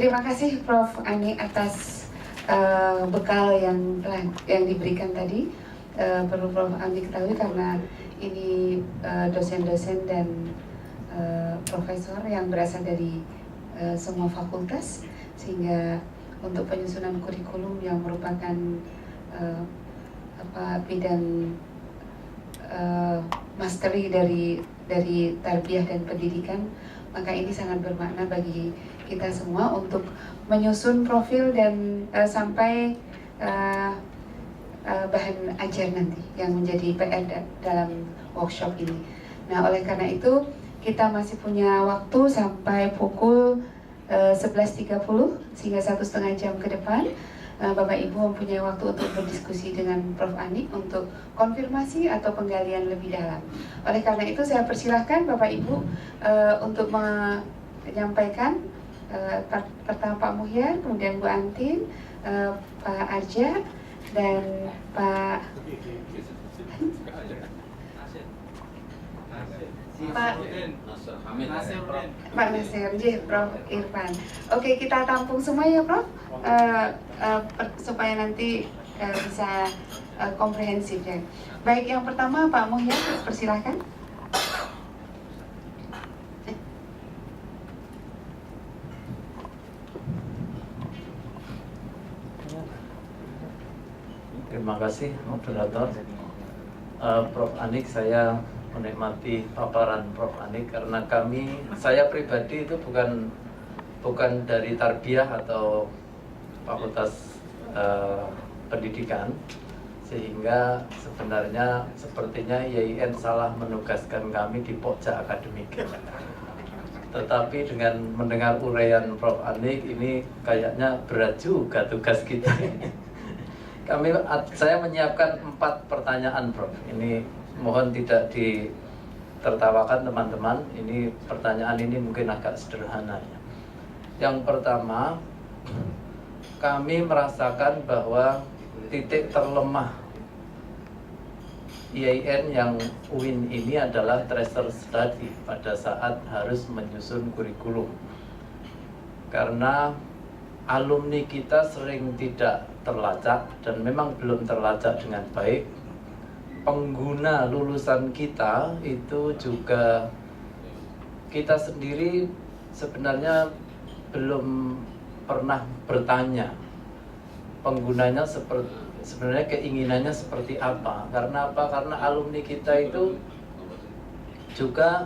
Terima kasih Prof. Ani atas bekal yang diberikan tadi. Perlu Prof. Ani ketahui karena ini dosen-dosen dan profesor yang berasal dari semua fakultas, sehingga untuk penyusunan kurikulum yang merupakan bidang mastery dari tarbiyah dan pendidikan, maka ini sangat bermakna bagi kita semua untuk menyusun profil dan sampai bahan ajar nanti yang menjadi PR dalam workshop ini. Nah, oleh karena itu kita masih punya waktu sampai pukul 11.30, sehingga 1,5 jam ke depan. Bapak Ibu mempunyai waktu untuk berdiskusi dengan Prof. Ani untuk konfirmasi atau penggalian lebih dalam. Oleh karena itu saya persilahkan Bapak Ibu untuk menyampaikan pertama Pak Muhyar, kemudian Bu Antin, Pak Arja, dan Pak Nasir, Prof. Irfan. Oke, kita tampung semua ya Prof, supaya nanti bisa komprehensif ya. Baik, yang pertama Pak Muhyar, persilahkan. Terima kasih moderator. Prof. Anik, saya menikmati paparan Prof. Anik karena saya pribadi itu bukan dari tarbiyah atau fakultas pendidikan, sehingga sepertinya YIN salah menugaskan kami di pokja akademik. Tetapi dengan mendengar uraian Prof. Anik ini kayaknya berat juga tugas kita. Saya menyiapkan 4 pertanyaan, Prof. Ini mohon tidak ditertawakan teman-teman. Ini pertanyaan ini mungkin agak sederhana ya. Yang pertama, kami merasakan bahwa titik terlemah IAIN yang UIN ini adalah tracer study pada saat harus menyusun kurikulum. Karena alumni kita sering tidak terlacak dan memang belum terlacak dengan baik. Pengguna lulusan kita itu juga kita sendiri sebenarnya belum pernah bertanya penggunanya sebenarnya keinginannya seperti apa. Karena apa? Karena alumni kita itu juga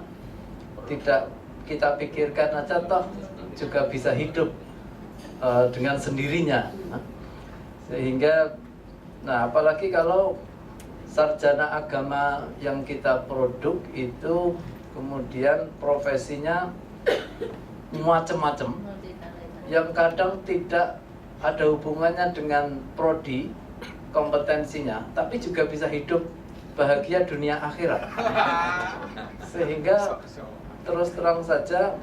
tidak kita pikirkan aja toh juga bisa hidup dengan sendirinya. Sehingga apalagi kalau sarjana agama yang kita produk itu kemudian profesinya macam-macam yang kadang tidak ada hubungannya dengan prodi kompetensinya, tapi juga bisa hidup bahagia dunia akhirat. Sehingga terus terang saja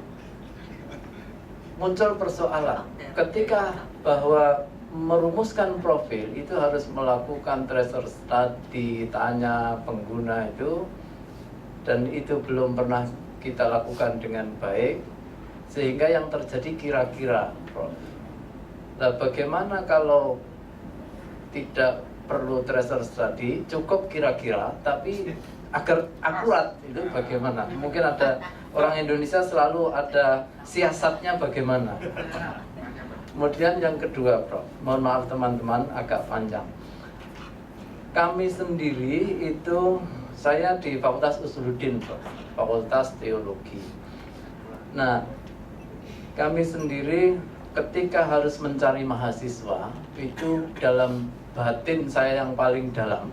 muncul persoalan ketika bahwa merumuskan profil itu harus melakukan tracer study, tanya pengguna itu, dan itu belum pernah kita lakukan dengan baik, sehingga yang terjadi kira-kira, Prof. Nah, bagaimana kalau tidak perlu tracer study, cukup kira-kira, tapi agar akurat itu bagaimana? Mungkin ada orang Indonesia selalu ada siasatnya bagaimana. Kemudian yang kedua, Prof, mohon maaf teman-teman agak panjang. Kami sendiri itu, saya di Fakultas Usuluddin, Prof, Fakultas Teologi. Nah, kami sendiri ketika harus mencari mahasiswa, itu dalam batin saya yang paling dalam,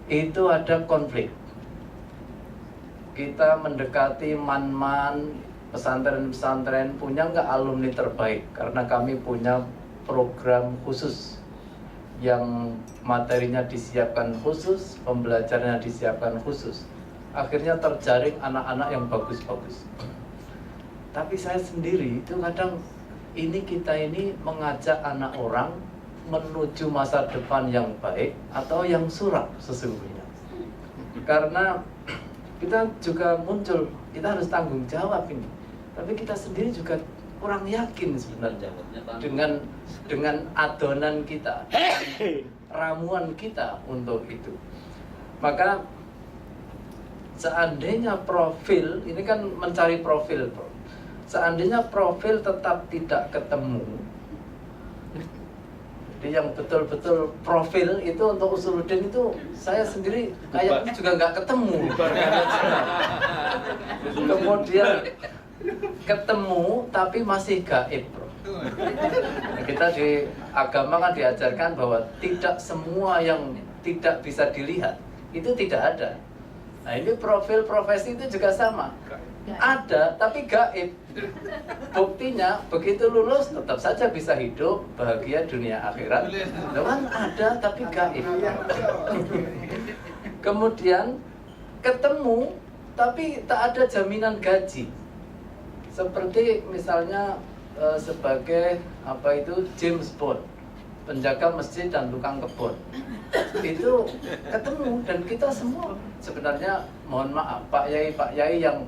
itu ada konflik. Kita mendekati man-man, pesantren-pesantren, punya nggak alumni terbaik? Karena kami punya program khusus yang materinya disiapkan khusus, pembelajarannya disiapkan khusus. Akhirnya terjaring anak-anak yang bagus-bagus. Tapi saya sendiri itu kadang kita ini mengajak anak orang menuju masa depan yang baik atau yang suram sesungguhnya. Karena kita juga muncul, kita harus tanggung jawab ini. Tapi kita sendiri juga kurang yakin sebenarnya dengan adonan kita, dengan ramuan kita untuk itu. Maka seandainya profil, ini kan mencari profil, bro. Seandainya profil tetap tidak ketemu, jadi yang betul-betul profil itu untuk Usuluddin itu saya sendiri kayaknya juga nggak ketemu. Kemudian ketemu tapi masih gaib, bro. Kita di agama kan diajarkan bahwa tidak semua yang tidak bisa dilihat itu tidak ada. Nah ini profil profesi itu juga sama. Ada tapi gaib. Buktinya begitu lulus tetap saja bisa hidup bahagia dunia akhirat. Kan ada tapi gaib. Kemudian ketemu tapi tak ada jaminan gaji. Seperti misalnya sebagai apa itu James Bond, penjaga masjid dan tukang kebun. Itu ketemu dan kita semua sebenarnya mohon maaf Pak Yai yang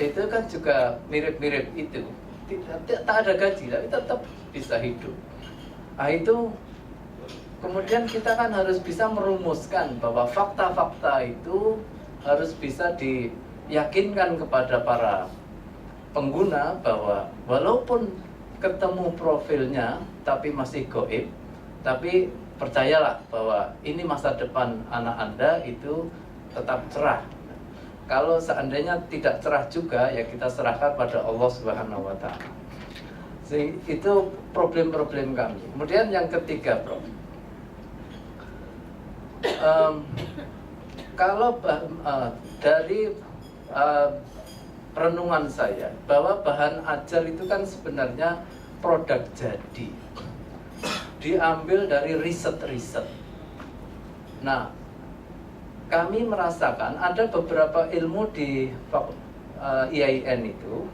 itu kan juga mirip-mirip itu, tak ada gaji tapi tetap bisa hidup. Nah itu kemudian kita kan harus bisa merumuskan bahwa fakta-fakta itu harus bisa diyakinkan kepada para pengguna bahwa walaupun ketemu profilnya tapi masih gaib, tapi percayalah bahwa ini masa depan anak Anda itu tetap cerah. Kalau seandainya tidak cerah juga, ya kita serahkan pada Allah Subhanahu wa Ta'ala. Itu problem-problem kami. Kemudian yang ketiga, Bro, kalau dari renungan saya bahwa bahan ajar itu kan sebenarnya produk jadi, diambil dari riset-riset. Nah, kami merasakan ada beberapa ilmu di IAIN itu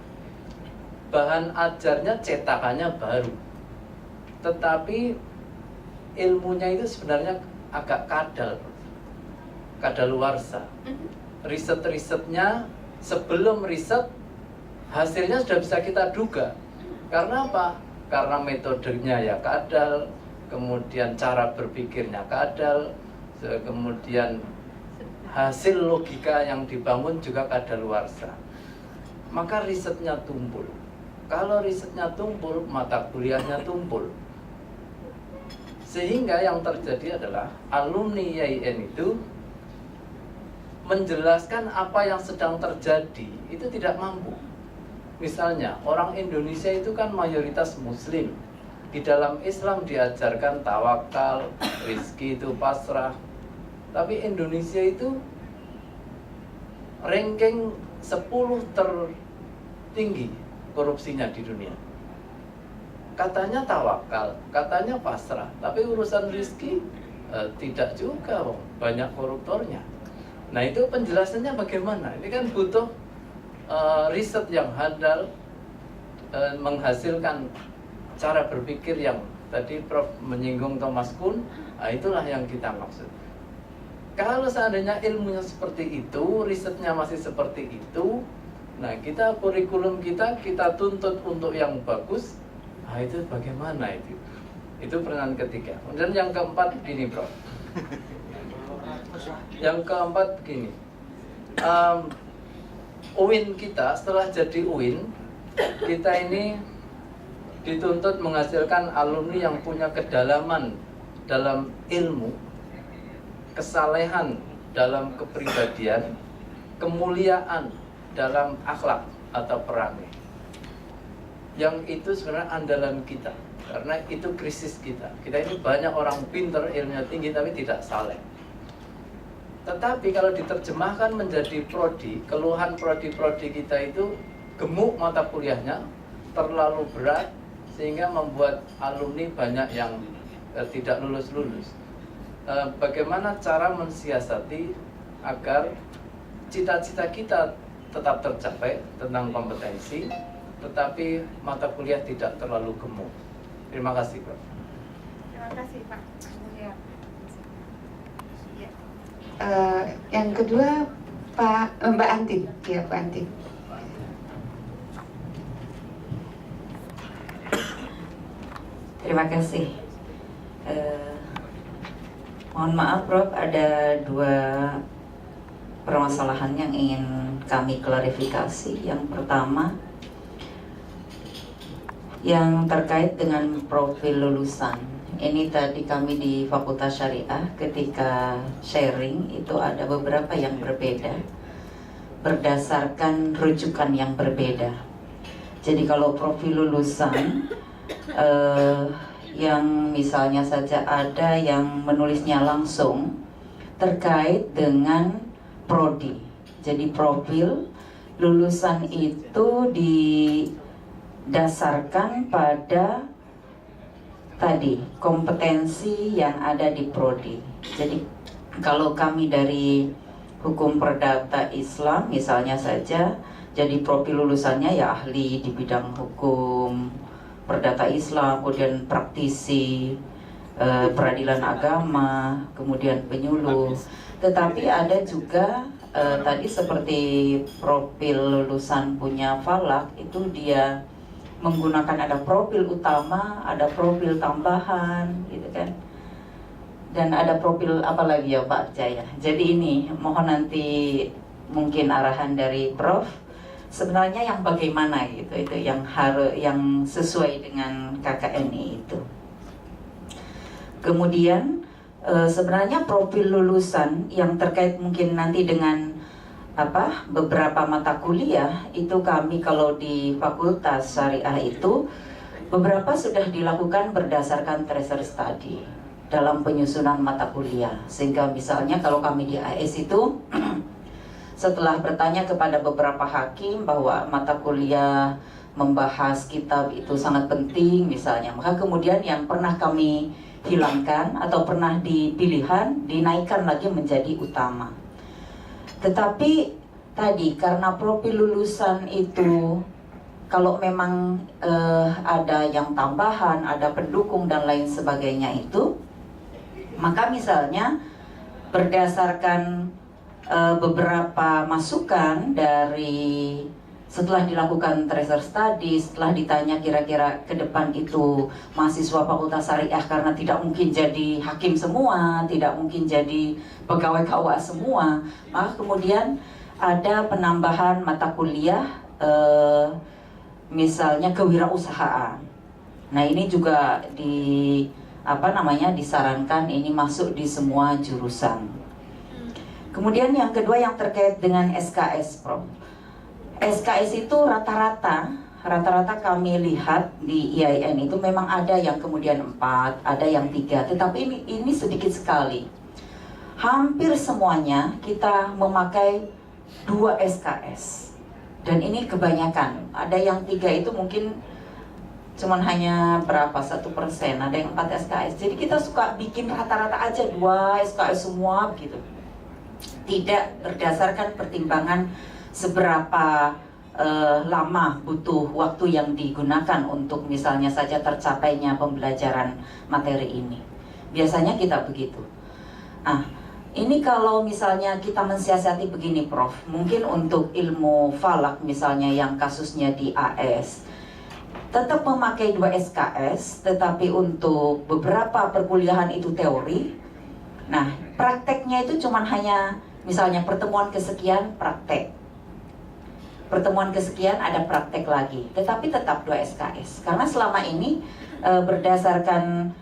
bahan ajarnya cetakannya baru, tetapi ilmunya itu sebenarnya agak kadaluarsa. Riset-risetnya sebelum riset hasilnya sudah bisa kita duga. Karena apa? Karena metodenya ya kadal, kemudian cara berpikirnya kadal, kemudian hasil logika yang dibangun juga kadaluarsa. Maka risetnya tumpul. Kalau risetnya tumpul, mata kuliahnya tumpul. Sehingga yang terjadi adalah alumni IAIN itu menjelaskan apa yang sedang terjadi itu tidak mampu. Misalnya, orang Indonesia itu kan mayoritas Muslim. Di dalam Islam diajarkan tawakal, rizki itu pasrah. Tapi Indonesia itu ranking 10 tertinggi korupsinya di dunia. Katanya tawakal, katanya pasrah, tapi urusan rizki tidak juga, banyak koruptornya. Nah itu penjelasannya bagaimana? Ini kan butuh riset yang handal, menghasilkan cara berpikir yang tadi Prof menyinggung Thomas Kuhn. Nah, itulah yang kita maksud. Kalau seandainya ilmunya seperti itu, risetnya masih seperti itu, nah kita kurikulum kita tuntut untuk yang bagus. Nah itu bagaimana itu? Itu pertanyaan ketiga. Kemudian yang keempat gini, Bro. Yang keempat gini, UIN kita setelah jadi UIN, kita ini dituntut menghasilkan alumni yang punya kedalaman dalam ilmu, kesalehan dalam kepribadian, kemuliaan dalam akhlak atau perangai. Yang itu sebenarnya andalan kita, karena itu krisis kita. Kita ini banyak orang pinter, ilmunya tinggi tapi tidak saleh. Tetapi kalau diterjemahkan menjadi prodi, keluhan prodi-prodi kita itu gemuk mata kuliahnya, terlalu berat, sehingga membuat alumni banyak yang tidak lulus-lulus. Bagaimana cara mensiasati agar cita-cita kita tetap tercapai tentang kompetensi, tetapi mata kuliah tidak terlalu gemuk. Terima kasih, Prof. Terima kasih, Pak. Yang kedua, Mbak Antin. Ya, Pak Antin. Terima kasih. Mohon maaf Prof, ada dua permasalahan yang ingin kami klarifikasi. Yang pertama, yang terkait dengan profil lulusan. Ini tadi kami di Fakultas Syariah ketika sharing itu ada beberapa yang berbeda berdasarkan rujukan yang berbeda. Jadi kalau profil lulusan yang misalnya saja ada yang menulisnya langsung terkait dengan prodi. Jadi profil lulusan itu didasarkan pada tadi kompetensi yang ada di prodi. Jadi kalau kami dari hukum perdata Islam misalnya saja, jadi profil lulusannya ya ahli di bidang hukum perdata Islam, kemudian praktisi peradilan agama, kemudian penyuluh. Tetapi ada juga tadi seperti profil lulusan punya Falak itu dia menggunakan ada profil utama, ada profil tambahan, gitu kan. Dan ada profil apa lagi ya Pak Jaya. Jadi ini mohon nanti mungkin arahan dari Prof. Sebenarnya yang bagaimana gitu, itu yang sesuai dengan KKNI itu. Kemudian sebenarnya profil lulusan yang terkait mungkin nanti dengan beberapa mata kuliah itu kami kalau di Fakultas Syariah itu beberapa sudah dilakukan berdasarkan tracer study dalam penyusunan mata kuliah. Sehingga misalnya kalau kami di AS itu setelah bertanya kepada beberapa hakim bahwa mata kuliah membahas kitab itu sangat penting misalnya, maka kemudian yang pernah kami hilangkan atau pernah dipilihan dinaikkan lagi menjadi utama. Tetapi tadi karena profil lulusan itu kalau memang ada yang tambahan, ada pendukung dan lain sebagainya itu, maka misalnya berdasarkan beberapa masukan dari setelah dilakukan tracer study, setelah ditanya kira-kira ke depan itu mahasiswa Fakultas Syariah karena tidak mungkin jadi hakim semua, tidak mungkin jadi pegawai KUA semua, maka kemudian ada penambahan mata kuliah misalnya kewirausahaan. Nah ini juga disarankan ini masuk di semua jurusan. Kemudian yang kedua yang terkait dengan SKS, Prof. SKS itu rata-rata kami lihat di IAIN itu memang ada yang kemudian 4, ada yang 3, tetapi ini sedikit sekali. Hampir semuanya kita memakai 2 SKS. Dan ini kebanyakan. Ada yang 3 itu mungkin cuman hanya berapa, 1%, ada yang 4 SKS. Jadi kita suka bikin rata-rata aja 2 SKS semua begitu. Tidak berdasarkan pertimbangan seberapa lama butuh waktu yang digunakan untuk misalnya saja tercapainya pembelajaran materi ini. Biasanya kita begitu. Ini kalau misalnya kita mensiasati begini Prof, mungkin untuk ilmu falak misalnya yang kasusnya di AS tetap memakai 2 SKS, tetapi untuk beberapa perkuliahan itu teori. Nah, prakteknya itu cuman hanya misalnya pertemuan kesekian praktek, pertemuan kesekian ada praktek lagi, tetapi tetap 2 SKS. Karena selama ini berdasarkan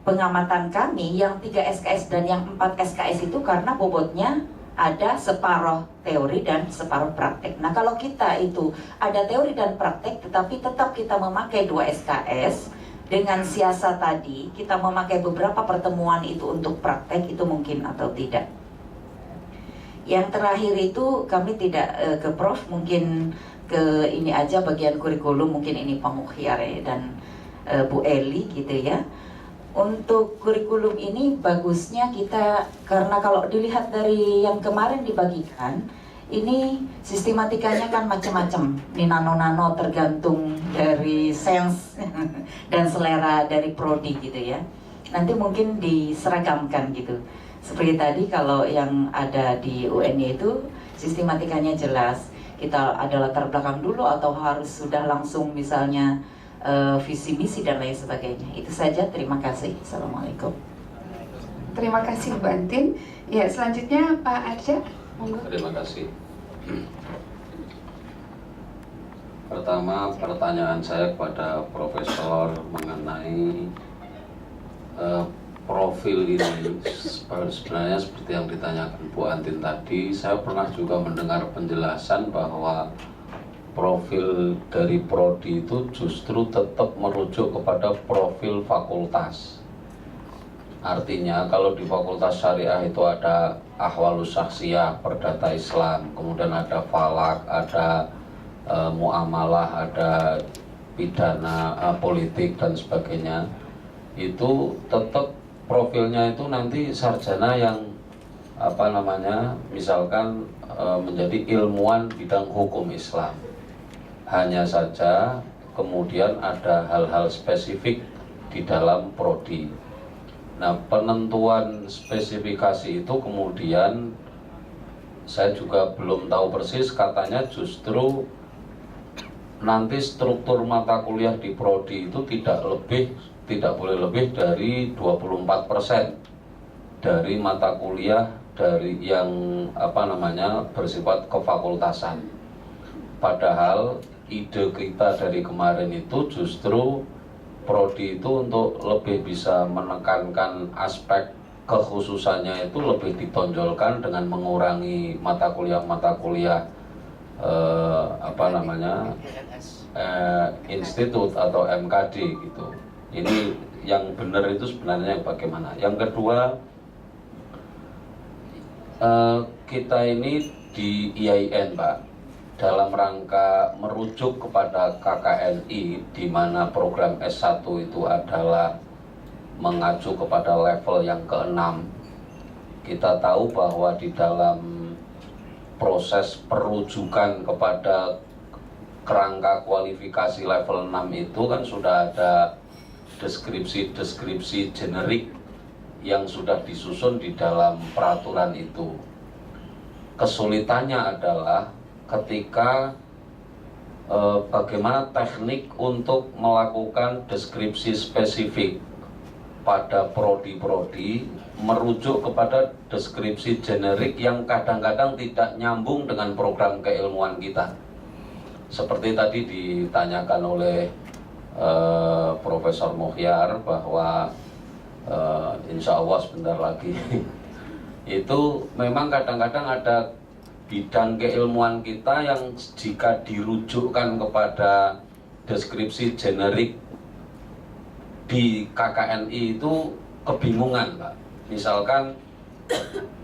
pengamatan kami yang 3 SKS dan yang 4 SKS itu karena bobotnya ada separuh teori dan separuh praktek. Nah kalau kita itu ada teori dan praktek tetapi tetap kita memakai 2 SKS dengan siasat tadi, kita memakai beberapa pertemuan itu untuk praktek, itu mungkin atau tidak. Yang terakhir itu kami tidak ke Prof, mungkin ke ini aja bagian kurikulum, mungkin ini Pak Mukhyar dan Bu Eli gitu ya. Untuk kurikulum ini bagusnya kita, karena kalau dilihat dari yang kemarin dibagikan, ini sistematikanya kan macam-macam, ini nano-nano tergantung dari sense dan selera dari prodi gitu ya. Nanti mungkin diseragamkan gitu. Seperti tadi kalau yang ada di UNY itu sistematikanya jelas. Kita ada latar belakang dulu atau harus sudah langsung misalnya visi misi dan lain sebagainya. Itu saja, terima kasih. Assalamualaikum. Terima kasih Bu Antin. Ya, selanjutnya Pak Arja, monggo. Terima kasih. Pertama, pertanyaan saya kepada Profesor mengenai profil ini. Sebenarnya seperti yang ditanyakan Bu Antin tadi, saya pernah juga mendengar penjelasan bahwa profil dari prodi itu justru tetap merujuk kepada profil fakultas. Artinya kalau di Fakultas Syariah itu ada Ahwalus Syakhsiyah, Perdata Islam, kemudian ada Falak, ada Muamalah, ada pidana politik dan sebagainya. Itu tetap profilnya itu nanti sarjana yang misalkan menjadi ilmuwan bidang hukum Islam. Hanya saja kemudian ada hal-hal spesifik di dalam prodi. Nah, penentuan spesifikasi itu kemudian saya juga belum tahu persis, katanya justru nanti struktur mata kuliah di prodi itu tidak boleh lebih dari 24% dari mata kuliah dari yang bersifat kefakultasan. Padahal ide kita dari kemarin itu justru prodi itu untuk lebih bisa menekankan aspek kekhususannya itu lebih ditonjolkan dengan mengurangi mata kuliah institut atau MKD gitu. Ini yang benar itu sebenarnya bagaimana? Yang kedua, kita ini di IAIN, Pak, dalam rangka merujuk kepada KKNI, di mana program S1 itu adalah mengacu kepada level yang ke-6. Kita tahu bahwa di dalam proses perujukan kepada kerangka kualifikasi level 6 itu kan sudah ada deskripsi generik yang sudah disusun di dalam peraturan itu. Kesulitannya adalah ketika bagaimana teknik untuk melakukan deskripsi spesifik pada prodi-prodi merujuk kepada deskripsi generik yang kadang-kadang tidak nyambung dengan program keilmuan kita. Seperti tadi ditanyakan oleh Profesor Mohyar bahwa insya Allah sebentar lagi itu memang kadang-kadang ada bidang keilmuan kita yang jika dirujukkan kepada deskripsi generik di KKNI itu kebingungan, Pak. Misalkan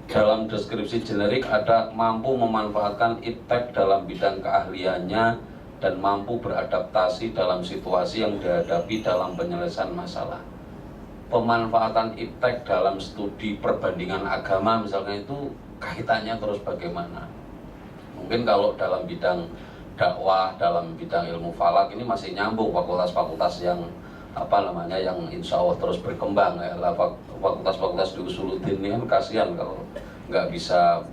dalam deskripsi generik ada mampu memanfaatkan iptek dalam bidang keahliannya dan mampu beradaptasi dalam situasi yang dihadapi dalam penyelesaian masalah. Pemanfaatan iptek dalam studi perbandingan agama misalnya itu kaitannya terus bagaimana? Mungkin kalau dalam bidang dakwah, dalam bidang ilmu falak ini masih nyambung fakultas-fakultas yang yang insya Allah terus berkembang ya. Fakultas-fakultas di Usuluddin ini kan kasihan kalau nggak bisa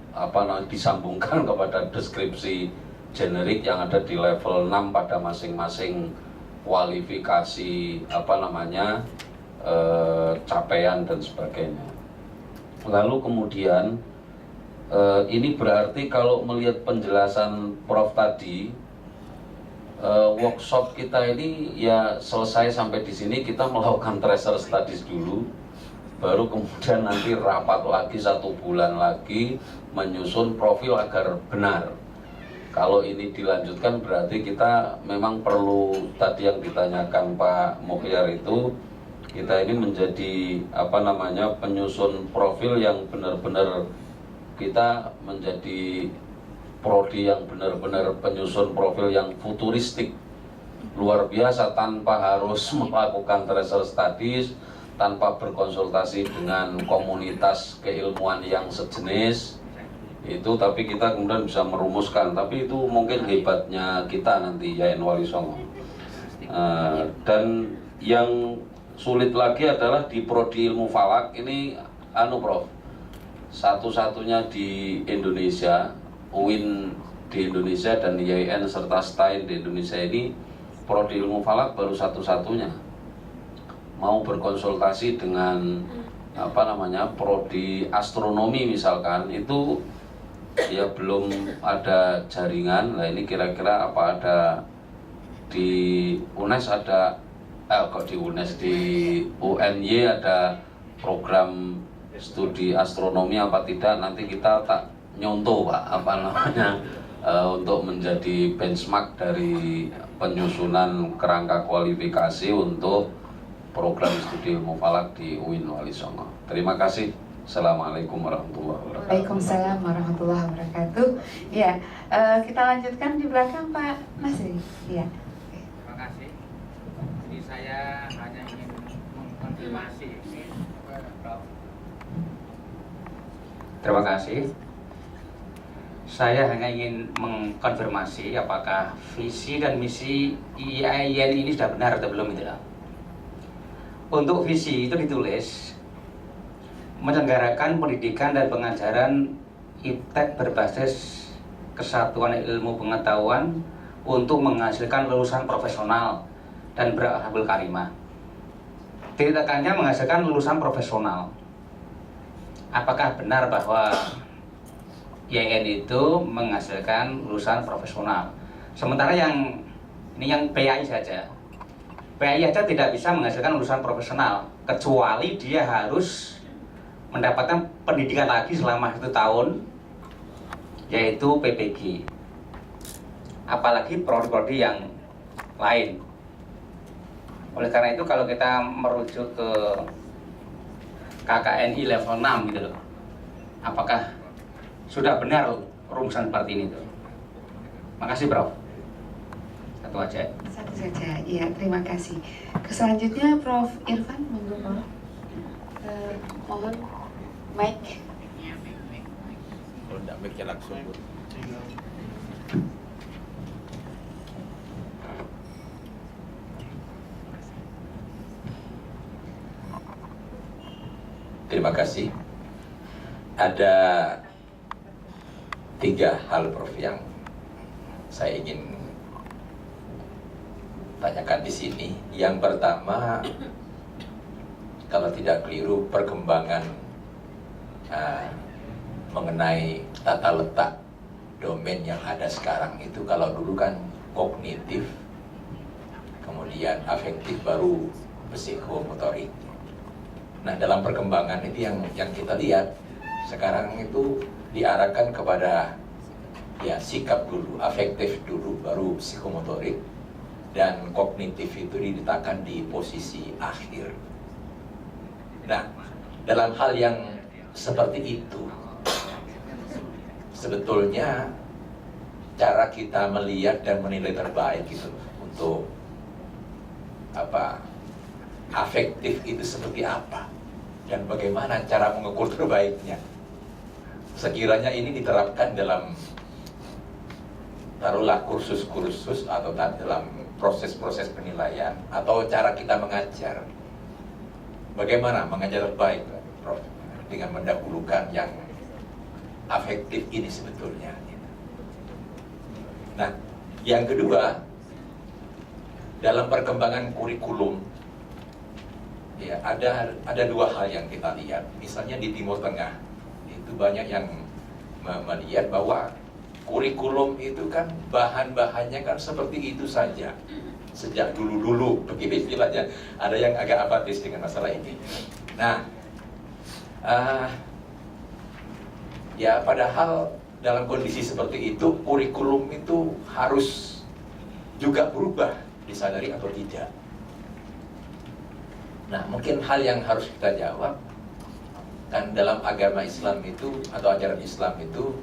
disambungkan kepada deskripsi generik yang ada di level 6 pada masing-masing kualifikasi capaian dan sebagainya. Lalu kemudian ini berarti kalau melihat penjelasan Prof tadi, workshop kita ini ya selesai sampai di sini, kita melakukan tracer studies dulu, baru kemudian nanti rapat lagi 1 bulan lagi menyusun profil agar benar. Kalau ini dilanjutkan berarti kita memang perlu tadi yang ditanyakan Pak Mohyar itu, kita ini menjadi penyusun profil yang benar-benar kita menjadi prodi yang benar-benar penyusun profil yang futuristik luar biasa tanpa harus melakukan tracer studies, tanpa berkonsultasi dengan komunitas keilmuan yang sejenis itu, tapi kita kemudian bisa merumuskan. Tapi itu mungkin hebatnya kita nanti IAIN Wali Songo. Dan yang sulit lagi adalah di prodi ilmu falak ini Prof, satu-satunya di Indonesia, UIN di Indonesia dan IAIN serta STAIN di Indonesia ini prodi ilmu falak baru satu-satunya. Mau berkonsultasi dengan prodi astronomi misalkan, itu ya belum ada jaringan. Nah ini kira-kira apa ada di UNES ada di UNY ada program studi astronomi apa tidak, nanti kita tak nyontoh Pak untuk menjadi benchmark dari penyusunan kerangka kualifikasi untuk program studi ilmu falak di UIN Wali Songo. Terima kasih. Assalamualaikum warahmatullahi wabarakatuh. Waalaikumsalam warahmatullahi wabarakatuh. Ya, kita lanjutkan di belakang Pak Nasri. Ya. Terima kasih. Jadi saya hanya ingin mengkonfirmasi. Terima kasih. Saya hanya ingin mengkonfirmasi apakah visi dan misi IAIN ini sudah benar atau belum itu. Untuk visi itu ditulis menyelenggarakan pendidikan dan pengajaran iptek berbasis kesatuan ilmu pengetahuan untuk menghasilkan lulusan profesional dan berakhlakul karimah. Titik tekannya menghasilkan lulusan profesional. Apakah benar bahwa IAIN itu menghasilkan lulusan profesional? Sementara yang PAI saja. PAI saja tidak bisa menghasilkan lulusan profesional kecuali dia harus mendapatkan pendidikan lagi selama 1 tahun, yaitu PPG. Apalagi prodi-prodi yang lain. Oleh karena itu kalau kita merujuk ke KKNI level 6 gitu loh, apakah sudah benar rumusan seperti ini tuh? Makasih Prof. Satu aja. Satu saja. Iya, terima kasih. Selanjutnya Prof Irfan, monggo Prof. Mohon mic. Kalau tidak mic langsung. Terima kasih. Ada 3 hal Prof yang saya ingin tanyakan di sini. Yang pertama, kalau tidak keliru perkembangan mengenai tata letak domain yang ada sekarang itu, kalau dulu kan kognitif, kemudian afektif, baru psikomotorik. Nah, dalam perkembangan itu yang kita lihat sekarang itu diarahkan kepada ya sikap dulu, afektif dulu, baru psikomotorik, dan kognitif itu diletakkan di posisi akhir. Nah, dalam hal yang seperti itu, sebetulnya cara kita melihat dan menilai terbaik gitu untuk afektif itu seperti apa dan bagaimana cara mengukur terbaiknya. Sekiranya ini diterapkan dalam taruhlah kursus-kursus atau dalam proses-proses penilaian atau cara kita mengajar, bagaimana mengajar terbaik Prof dengan mendahulukan yang afektif ini sebetulnya. Nah, yang kedua, dalam perkembangan kurikulum ya ada 2 hal yang kita lihat. Misalnya di Timur Tengah itu banyak yang melihat bahwa kurikulum itu kan bahan-bahannya kan seperti itu saja sejak dulu-dulu, begitu istilahnya. Ada yang agak apatis dengan masalah ini. Nah, ya padahal dalam kondisi seperti itu kurikulum itu harus juga berubah, disadari atau tidak. Nah, mungkin hal yang harus kita jawab, kan dalam agama Islam itu atau ajaran Islam itu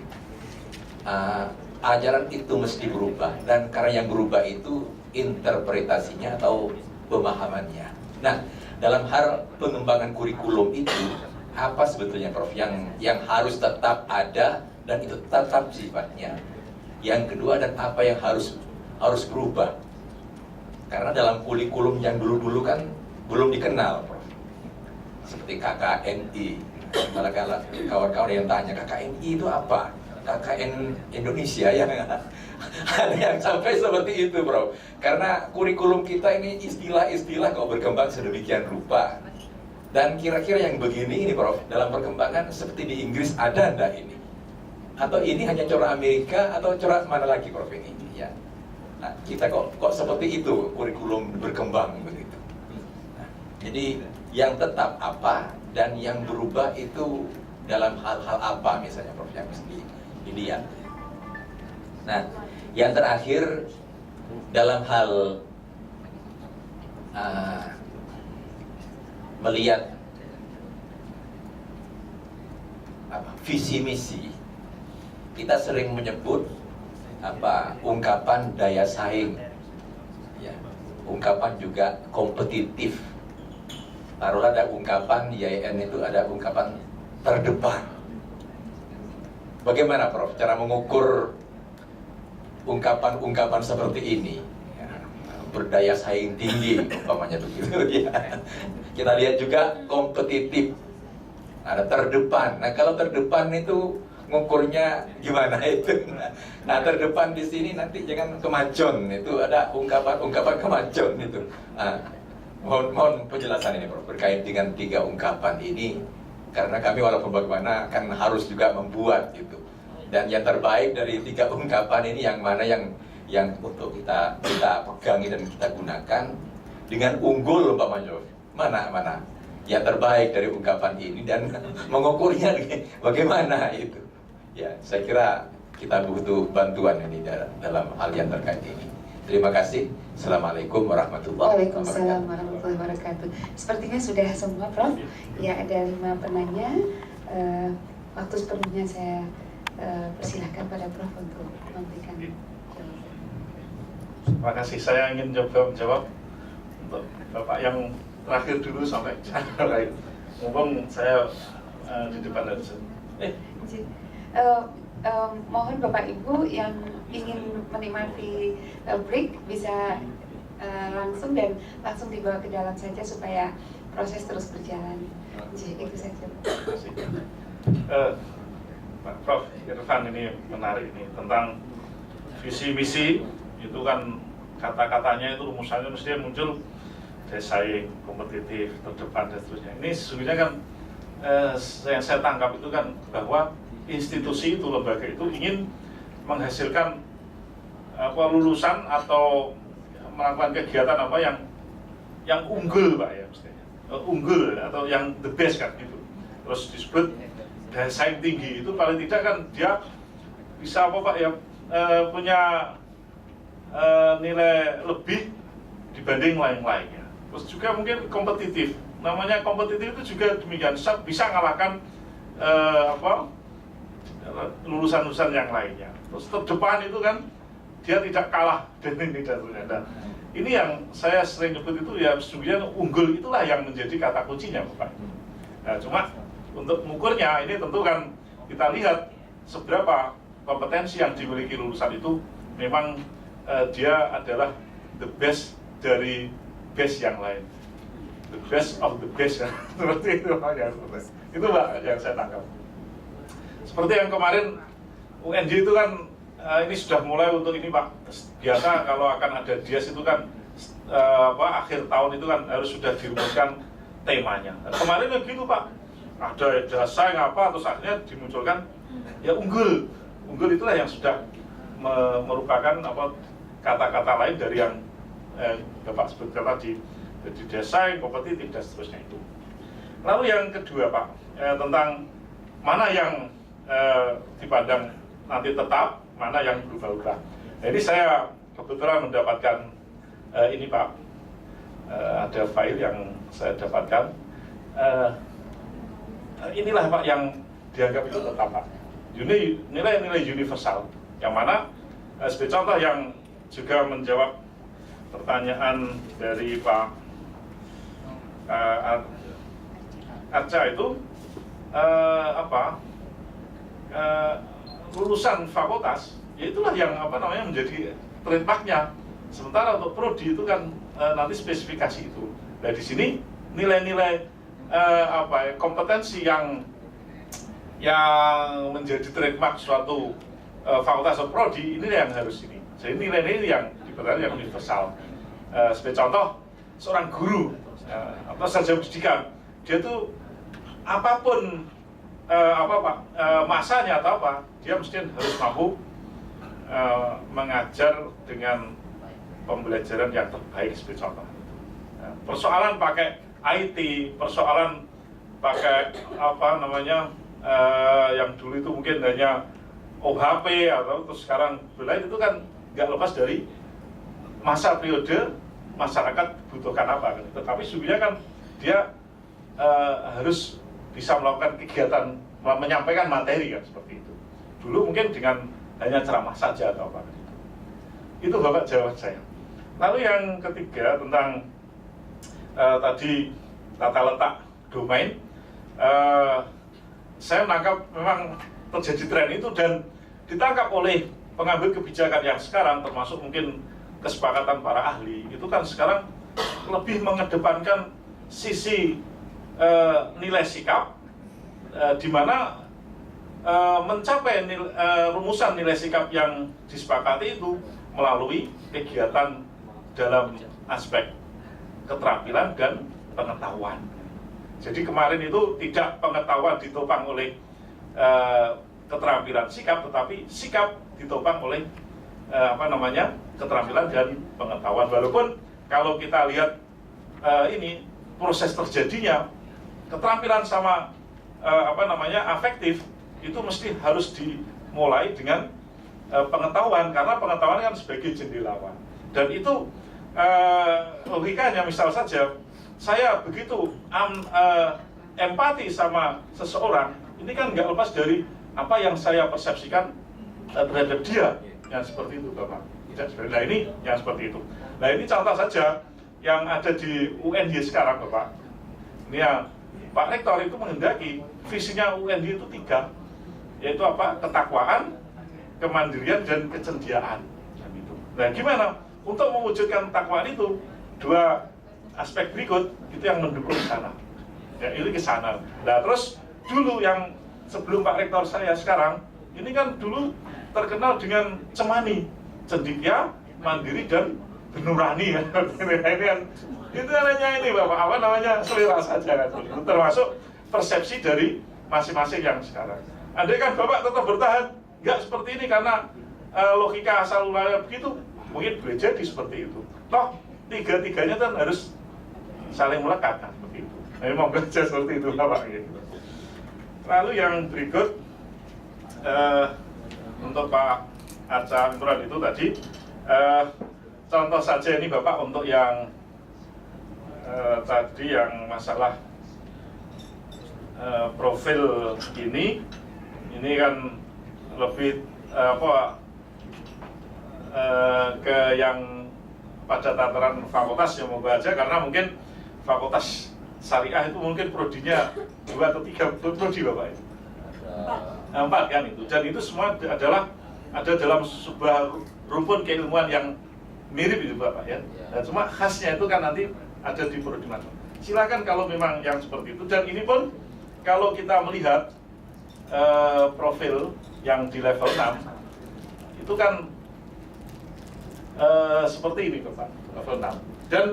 ajaran itu mesti berubah, dan karena yang berubah itu interpretasinya atau pemahamannya. Nah, dalam hal pengembangan kurikulum itu apa sebetulnya Prof yang harus tetap ada dan itu tetap sifatnya? Yang kedua, dan apa yang harus berubah? Karena dalam kurikulum yang dulu-dulu kan belum dikenal Prof. Seperti KKNI. Malah kawan-kawan yang tanya KKNI itu apa? KKN Indonesia yang ada yang sampai seperti itu, Bro. Karena kurikulum kita ini istilah-istilah kok berkembang sedemikian rupa. Dan kira-kira yang begini ini, Prof, dalam perkembangan seperti di Inggris ada enggak ini? Atau ini hanya corak Amerika atau corak mana lagi, Prof, ini? Ya. Nah, kita kok seperti itu kurikulum berkembang begitu. Nah, jadi yang tetap apa dan yang berubah itu dalam hal-hal apa misalnya, Prof, yang mesti dilihat. Nah, yang terakhir dalam hal melihat visi misi, kita sering menyebut ungkapan daya saing, ya, ungkapan juga kompetitif. Taruhlah ada ungkapan YN itu ada ungkapan terdepan. Bagaimana, Prof, cara mengukur ungkapan-ungkapan seperti ini? Ya, berdaya saing tinggi, umpamanya begitu. Ya. Kita lihat juga kompetitif, ada terdepan. Nah, kalau terdepan itu ngukurnya gimana itu? Nah, terdepan di sini nanti jangan kemajon, itu ada ungkapan-ungkapan kemajon itu. Nah, mohon penjelasan ini, Prof, berkait dengan 3 ungkapan ini. Karena kami walaupun bagaimana kan harus juga membuat gitu. Dan yang terbaik dari 3 ungkapan ini yang mana yang untuk kita pegangi dan kita gunakan dengan unggul, umpamanya. Mana yang terbaik dari ungkapan ini dan mengukurnya bagaimana itu. Ya, saya kira kita butuh bantuan ini dalam hal yang terkait ini. Terima kasih. Assalamualaikum warahmatullahi wabarakatuh. Waalaikumsalam warahmatullahi wabarakatuh. Sepertinya sudah semua, Prof. Ya, ada 5 penanya. Waktu sepenuhnya saya persilahkan pada Prof untuk memberikan jawaban. Terima kasih. Saya ingin coba menjawab untuk Bapak yang terakhir dulu sampai lain. Mumpung saya di depan dari sini. Mohon Bapak Ibu yang ingin menikmati break bisa langsung dibawa ke dalam saja supaya proses terus berjalan. Jadi itu saja. Pak Prof Irfan ini menarik ini tentang visi misi itu kan kata-katanya itu rumusannya mestinya muncul desain kompetitif terdepan dan seterusnya. Ini sesungguhnya kan yang saya tangkap itu kan bahwa institusi itu, lembaga itu ingin menghasilkan lulusan atau melakukan kegiatan apa yang unggul, Pak, ya mestinya unggul atau yang the best kan gitu. Terus disebut daya saing tinggi, itu paling tidak kan dia bisa apa, Pak, ya punya nilai lebih dibanding lain-lainnya. Terus juga mungkin kompetitif, namanya kompetitif itu juga demikian, bisa ngalahkan lulusan-lulusan yang lainnya. Terus terdepan itu kan dia tidak kalah dengan ini dan sebagainya. Dan ini yang saya sering nyebut itu ya sesungguhnya unggul itulah yang menjadi kata kuncinya, Bapak. Nah, cuma untuk mengukurnya ini tentu kan kita lihat seberapa kompetensi yang dimiliki lulusan itu memang dia adalah the best dari best yang lain, the best of the best ya. Seperti itu Pak, ya, itu Pak yang saya tangkap. Seperti yang kemarin UNJ itu kan ini sudah mulai untuk ini, Pak. Biasa kalau akan ada dias itu kan akhir tahun itu kan harus sudah dirumuskan temanya. Dan kemarin ya gitu, Pak. Ada jasa yang apa terus akhirnya dimunculkan ya unggul. Unggul itulah yang sudah merupakan kata-kata lain dari yang Bapak sebutkan tadi. Jadi desain, kompetitif dan seterusnya itu. Lalu yang kedua, Pak, tentang mana yang dipandang nanti tetap, mana yang berubah-ubah. Jadi saya kebetulan mendapatkan ini, Pak, ada file yang saya dapatkan. Inilah, Pak, yang dianggap itu tetap, Pak. Nilai-nilai universal, yang mana sebagai contoh yang juga menjawab pertanyaan dari Pak Arca itu lulusan fakultas, ya itulah yang menjadi trademarknya. Sementara untuk prodi itu kan nanti spesifikasi itu. Nah di sini nilai-nilai kompetensi yang yang menjadi trademark suatu fakultas atau prodi, ini yang harus ini. Jadi nilai-nilai yang diperlukan yang universal. Sebagai contoh, seorang guru atau sarjana pendidikan, dia tuh apapun masanya atau apa, dia mesti harus mampu mengajar dengan pembelajaran yang terbaik sebagai contoh. Persoalan pakai IT, persoalan pakai yang dulu itu mungkin hanya OHP atau terus sekarang lain, itu kan nggak lepas dari masa periode masyarakat butuhkan apa kan. Tetapi sebenarnya kan dia harus bisa melakukan kegiatan menyampaikan materi kan, seperti itu. Dulu mungkin dengan hanya ceramah saja atau apa gitu. Itu Bapak jawaban saya. Lalu yang ketiga tentang tadi tata letak domain, saya menangkap memang terjadi tren itu dan ditangkap oleh pengambil kebijakan yang sekarang, termasuk mungkin kesepakatan para ahli, itu kan sekarang lebih mengedepankan sisi nilai sikap, di mana mencapai rumusan nilai sikap yang disepakati itu melalui kegiatan dalam aspek keterampilan dan pengetahuan. Jadi kemarin itu tidak pengetahuan ditopang oleh keterampilan sikap, tetapi sikap ditopang oleh keterampilan dan pengetahuan. Walaupun kalau kita lihat ini proses terjadinya keterampilan sama afektif itu mesti harus dimulai dengan pengetahuan, karena pengetahuan kan sebagai jendelawan. Dan itu logikanya, misal saja saya begitu empati sama seseorang, ini kan nggak lepas dari apa yang saya persepsikan terhadap dia, yang seperti itu Bapak. Nah ini yang seperti itu. Nah ini contoh saja yang ada di UNY sekarang Bapak. Ini yang Pak Rektor itu menghendaki visinya UNY itu 3, yaitu apa? Ketakwaan, kemandirian, dan kecendiaan. Nah gimana? Untuk mewujudkan ketakwaan itu, 2 aspek berikut itu yang mendukung sana. Ya, itu ke sana. Nah terus dulu yang sebelum Pak Rektor saya sekarang, ini kan dulu terkenal dengan cemani, cendikia, mandiri, dan nurani. Itu hanya ini Bapak, selera saja kan. Itu termasuk persepsi dari masing-masing yang sekarang. Andai kan Bapak tetap bertahan, nggak seperti ini karena logika asal usulnya begitu, mungkin boleh jadi seperti itu. Toh tiga-tiganya kan harus saling melekat kan, seperti itu. Nah, mau belajar seperti itu Bapak. Gitu. Lalu yang berikut untuk Pak Arca Imran itu tadi, contoh saja ini Bapak untuk yang tadi yang masalah profil ini kan lebih ke yang pada tataran fakultas yang mau baca, karena mungkin fakultas syariah itu mungkin prodinya 2 atau 3 prodi Bapak itu. 4 kan itu, dan itu semua adalah ada dalam sebuah rumpun keilmuan yang mirip itu Bapak ya. Dan cuma khasnya itu kan nanti ada di prodi mana. Silakan kalau memang yang seperti itu, dan ini pun kalau kita melihat profil yang di level 6 itu kan seperti ini Bapak, level 6. Dan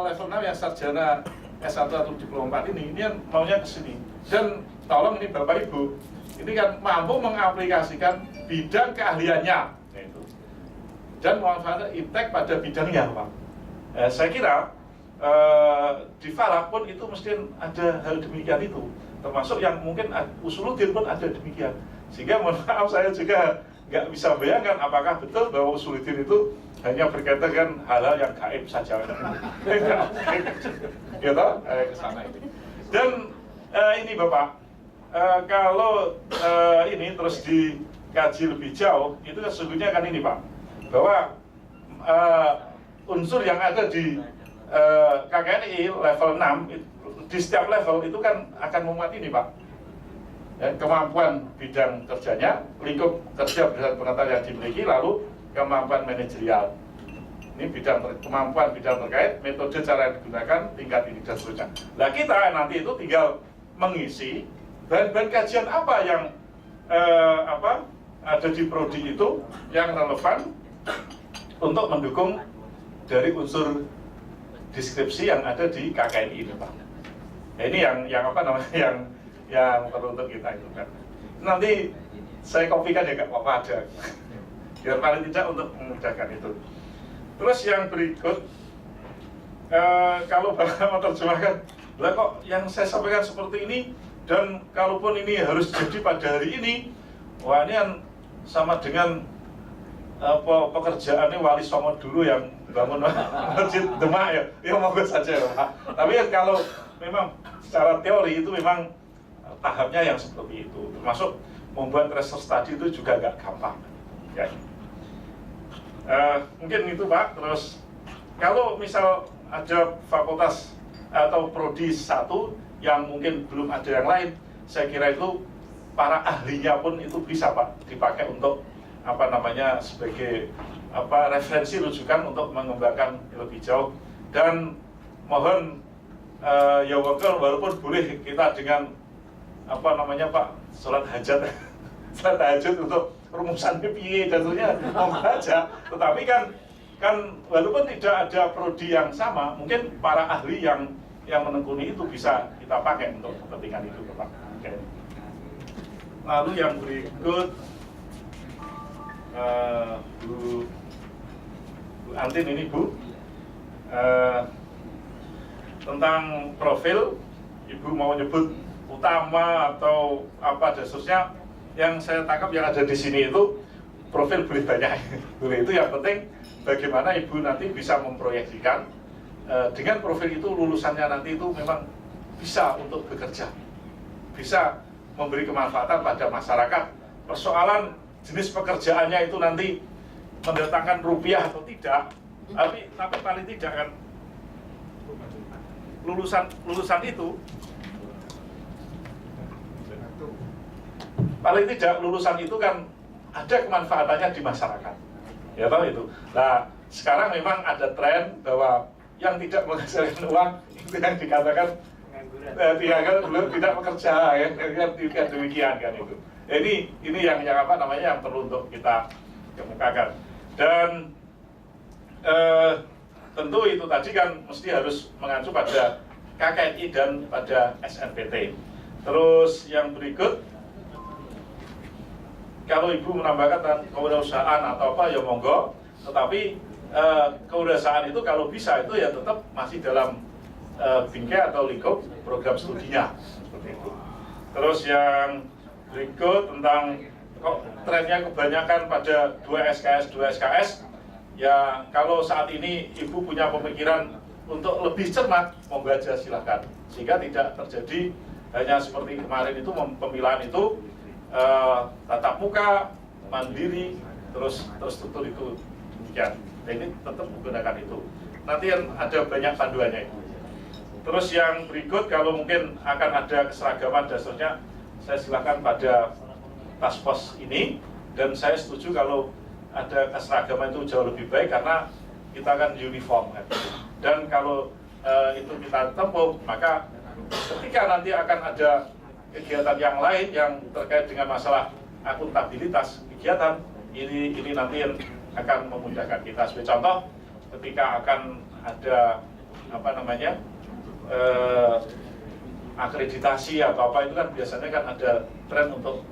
level 6 yang sarjana S1 atau diploma 4 ini yang maunya ke sini. Dan tolong ini Bapak Ibu, ini kan mampu mengaplikasikan bidang keahliannya, yaitu, dan memanfaatkan iptek pada bidangnya Pak. Saya kira di Falak pun itu mesti ada hal demikian itu, termasuk yang mungkin Usuluddin pun ada demikian. Sehingga mohon maaf saya juga nggak bisa bayangkan apakah betul bahwa Usuluddin itu hanya berkaitan dengan hal-hal yang gaib saja. Gitu, ke sana ini. Dan ini Bapak, kalau ini terus dikaji lebih jauh, itu sesungguhnya kan ini Pak, bahwa unsur yang ada di KKNI level 6 di setiap level itu kan akan memuat ini Pak, ya, kemampuan bidang kerjanya, lingkup kerja berdasarkan pengetahuan yang dimiliki, lalu kemampuan manajerial. Ini kemampuan bidang terkait, metode cara yang digunakan, tingkat ini dan seterusnya. Nah kita nanti itu tinggal mengisi bahan-bahan kajian apa yang ada di prodi itu yang relevan untuk mendukung dari unsur deskripsi yang ada di KKNI ini, Pak. Nah, ini yang perlu untuk kita itu kan. Nanti saya kopikan ya nggak apa-apa ada, biar paling tidak untuk memudahkan itu. Terus yang berikut, kalau Bapak mau terjemahkan, lah kok yang saya sampaikan seperti ini, dan kalaupun ini harus jadi pada hari ini, wah ini kan sama dengan pekerjaannya Wali Songo dulu yang bangun masjid Demak ya monggo saja ya Pak. Tapi kalau memang secara teori itu memang tahapnya yang seperti itu, termasuk membuat research study itu juga agak gampang ya. Mungkin itu Pak. Terus kalau misal ada fakultas atau prodi satu yang mungkin belum ada yang lain, saya kira itu para ahlinya pun itu bisa Pak dipakai untuk sebagai referensi rujukan untuk mengembangkan lebih jauh. Dan mohon ya walaupun boleh kita dengan Pak sholat hajat sholat tahajud untuk rumusan piye jatuhnya membaca, tetapi kan walaupun tidak ada prodi yang sama, mungkin para ahli yang menekuni itu bisa kita pakai untuk kepentingan itu Pak. Oke. Lalu yang berikut Bu Antin ini Bu, tentang profil, Ibu mau nyebut utama atau apa dasarnya? Yang saya tangkap yang ada di sini itu profil boleh banyak, boleh, itu yang penting bagaimana Ibu nanti bisa memproyeksikan dengan profil itu lulusannya nanti itu memang bisa untuk bekerja, bisa memberi kemanfaatan pada masyarakat. Persoalan jenis pekerjaannya itu nanti mendatangkan rupiah atau tidak, tapi paling tidak kan lulusan itu paling tidak lulusan itu kan ada kemanfaatannya di masyarakat, ya tahu itu. Nah sekarang memang ada tren bahwa yang tidak menghasilkan uang itu yang dikatakan tidak bekerja, ya demikian kan itu. Ini yang perlu untuk kita kemukakan. Dan tentu itu tadi kan mesti harus mengacu pada KKNI dan pada SNPT. Terus yang berikut, kalau Ibu menambahkan kewirausahaan atau apa ya monggo, tetapi kewirausahaan itu kalau bisa itu ya tetap masih dalam bingkai atau lingkup program studinya seperti itu. Terus yang berikut tentang kok trennya kebanyakan pada 2 SKS, ya kalau saat ini Ibu punya pemikiran untuk lebih cermat, monggo aja silahkan, sehingga tidak terjadi hanya seperti kemarin itu pemilihan itu tatap muka, mandiri, terus terstruktur itu demikian. Nah, ini tetap menggunakan itu. Nanti ada banyak panduannya itu. Terus yang berikut, kalau mungkin akan ada keseragaman dasarnya, saya silakan pada task force ini, dan saya setuju kalau ada keseragaman itu jauh lebih baik karena kita kan uniform kan. Dan kalau itu kita tempuh, maka ketika nanti akan ada kegiatan yang lain yang terkait dengan masalah akuntabilitas kegiatan, ini nanti yang akan memudahkan kita. Sebagai contoh, ketika akan ada akreditasi atau apa, itu kan biasanya kan ada tren untuk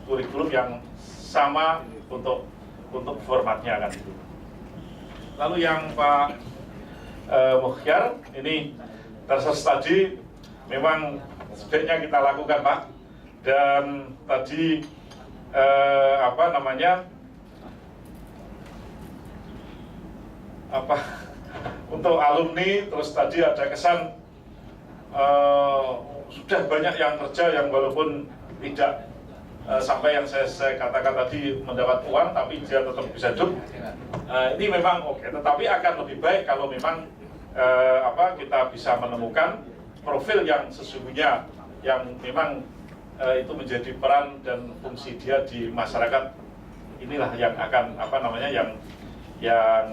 kurikulum yang sama untuk formatnya kan itu. Lalu yang Pak Mukhyar, ini research study memang sebaiknya kita lakukan Pak. Dan tadi untuk alumni, terus tadi ada kesan sudah banyak yang kerja yang walaupun tidak sampai yang saya katakan tadi mendapat uang, tapi dia tetap bisa hidup. Ini memang oke, tetapi akan lebih baik kalau memang kita bisa menemukan profil yang sesungguhnya yang memang itu menjadi peran dan fungsi dia di masyarakat. Inilah yang akan yang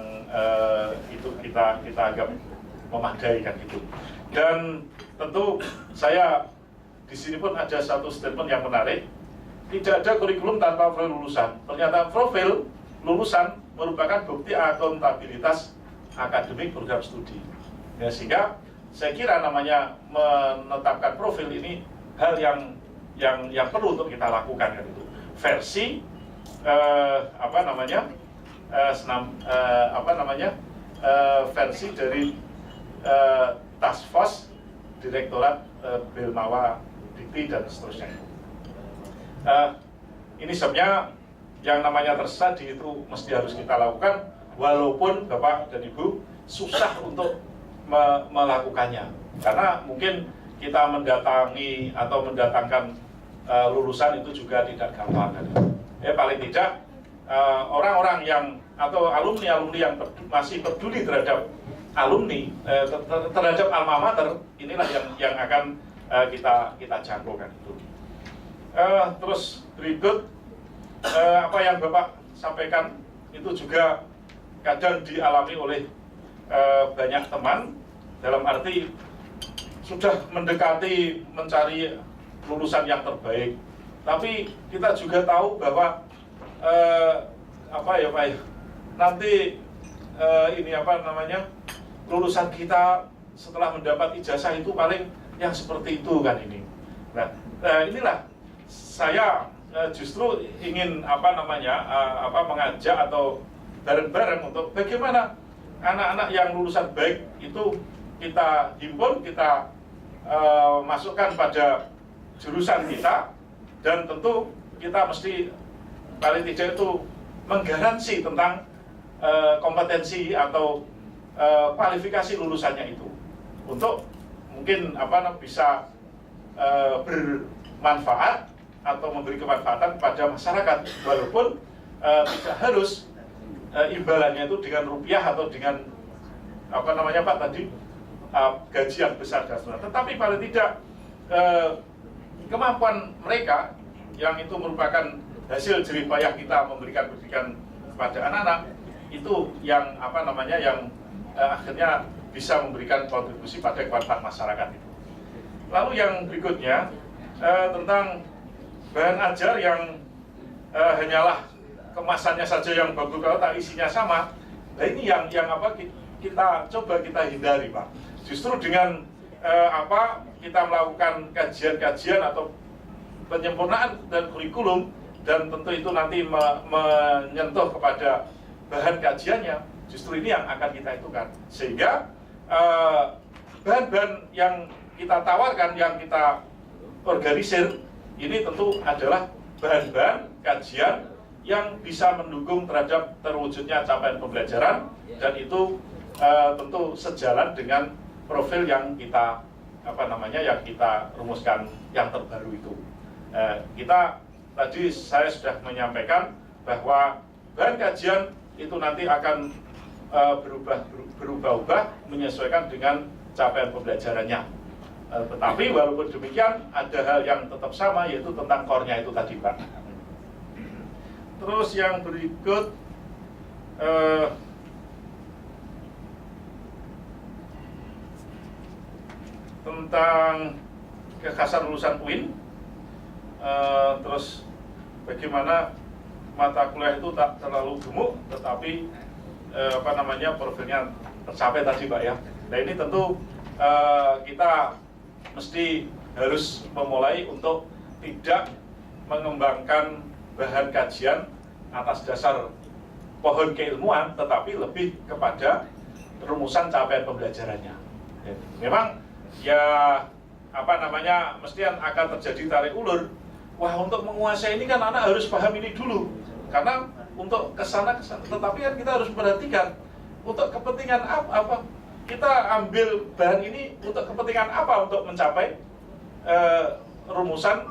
itu kita anggap memadai kan gitu. Dan tentu saya di sini pun ada satu statement yang menarik. Tidak ada kurikulum tanpa profil lulusan. Ternyata profil lulusan merupakan bukti akuntabilitas akademik program studi. Ya, sehingga saya kira namanya menetapkan profil ini hal yang perlu untuk kita lakukan, kan itu. Versi versi dari Task Force Direktorat Belmawa Dikti dan seterusnya. Ini sebenarnya yang namanya terstudi itu mesti harus kita lakukan, walaupun Bapak dan Ibu susah untuk melakukannya, karena mungkin kita mendatangi atau mendatangkan lulusan itu juga tidak gampang, kan? Ya, paling tidak orang-orang yang atau alumni-alumni yang masih peduli terhadap alumni, terhadap alma mater, inilah yang akan kita jangkau, kan itu. Terus berikut apa yang Bapak sampaikan itu juga kadang dialami oleh banyak teman, dalam arti sudah mendekati mencari lulusan yang terbaik, tapi kita juga tahu bahwa nanti lulusan kita setelah mendapat ijazah itu paling yang seperti itu, kan ini. Nah, inilah saya justru ingin mengajak atau bareng-bareng untuk bagaimana anak-anak yang lulusan baik itu kita himpun, kita masukkan pada jurusan kita, dan tentu kita mesti paling tidak itu menggaransi tentang kompetensi atau kualifikasi lulusannya itu untuk mungkin bisa bermanfaat atau memberi kemanfaatan pada masyarakat, walaupun tidak harus imbalannya itu dengan rupiah atau dengan gaji yang besar dan sebagainya. Tetapi paling tidak kemampuan mereka yang itu merupakan hasil jerih payah kita memberikan pendidikan kepada anak-anak itu yang akhirnya bisa memberikan kontribusi pada kualitas masyarakat itu. Lalu yang berikutnya tentang bahan ajar yang hanyalah kemasannya saja yang bagus, kalau tak isinya sama. Nah, ini yang kita coba kita hindari, Pak. Justru dengan kita melakukan kajian-kajian atau penyempurnaan dan kurikulum, dan tentu itu nanti menyentuh kepada bahan kajiannya, justru ini yang akan kita itukan, sehingga bahan-bahan yang kita tawarkan, yang kita organisir, ini tentu adalah bahan-bahan kajian yang bisa mendukung terhadap terwujudnya capaian pembelajaran, dan itu tentu sejalan dengan profil yang kita yang kita rumuskan yang terbaru itu. Tadi saya sudah menyampaikan bahwa bahan kajian itu nanti akan berubah-ubah menyesuaikan dengan capaian pembelajarannya. Tetapi walaupun demikian ada hal yang tetap sama, yaitu tentang core-nya itu tadi, Pak. Terus yang berikut tentang kekhasan lulusan UIN. Terus bagaimana mata kuliah itu tak terlalu gemuk, tetapi profilnya tercapai tadi, Pak, ya. Nah, ini tentu kita mesti harus memulai untuk tidak mengembangkan bahan kajian atas dasar pohon keilmuan, tetapi lebih kepada rumusan capaian pembelajarannya. Memang mesti akan terjadi tarik ulur. Wah, untuk menguasai ini kan anak harus paham ini dulu, karena untuk kesana, tetapi kan kita harus perhatikan untuk kepentingan apa kita ambil bahan ini, untuk kepentingan apa, untuk mencapai rumusan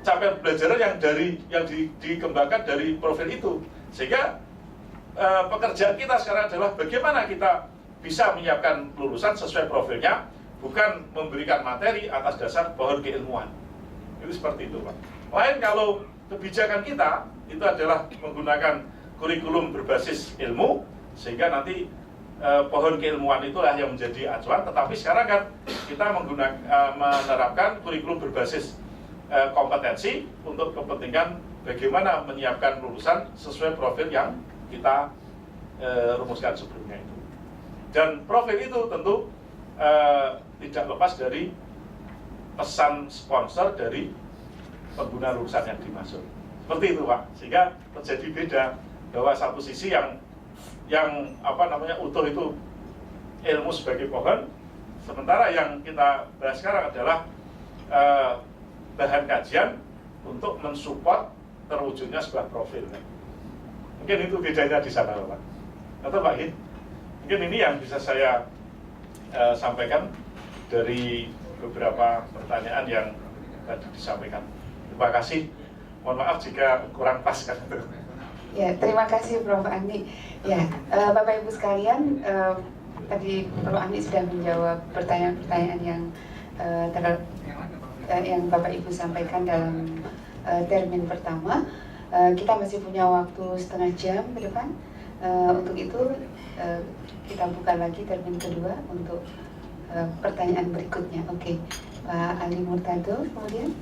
capaian pembelajaran yang dikembangkan dari profil itu. Sehingga pekerjaan kita sekarang adalah bagaimana kita bisa menyiapkan lulusan sesuai profilnya, bukan memberikan materi atas dasar pohon keilmuan. Itu seperti itu, Pak. Lain kalau kebijakan kita itu adalah menggunakan kurikulum berbasis ilmu, sehingga nanti pohon keilmuan itulah yang menjadi acuan. Tetapi sekarang kan kita menerapkan kurikulum berbasis kompetensi untuk kepentingan bagaimana menyiapkan lulusan sesuai profil yang kita rumuskan sebelumnya itu. Dan profil itu tentu tidak lepas dari pesan sponsor dari pengguna lulusan yang dimaksud. Seperti itu Pak, sehingga terjadi beda bahwa satu sisi yang utuh itu ilmu sebagai pohon, sementara yang kita bahas sekarang adalah bahan kajian untuk mensupport terwujudnya sebuah profil. Mungkin itu bedanya di sana Pak. Atau Pak Hid? Mungkin ini yang bisa saya sampaikan dari beberapa pertanyaan yang tadi disampaikan. Terima kasih. Mohon maaf jika kurang pas kan. Ya, terima kasih Prof. Andi. Ya, Bapak Ibu sekalian, tadi Prof. Andi sudah menjawab pertanyaan-pertanyaan yang Bapak Ibu sampaikan dalam termin pertama. Kita masih punya waktu setengah jam ke depan. Untuk itu kita buka lagi termin kedua untuk pertanyaan berikutnya. Oke, Pak Ali Murtado, kemudian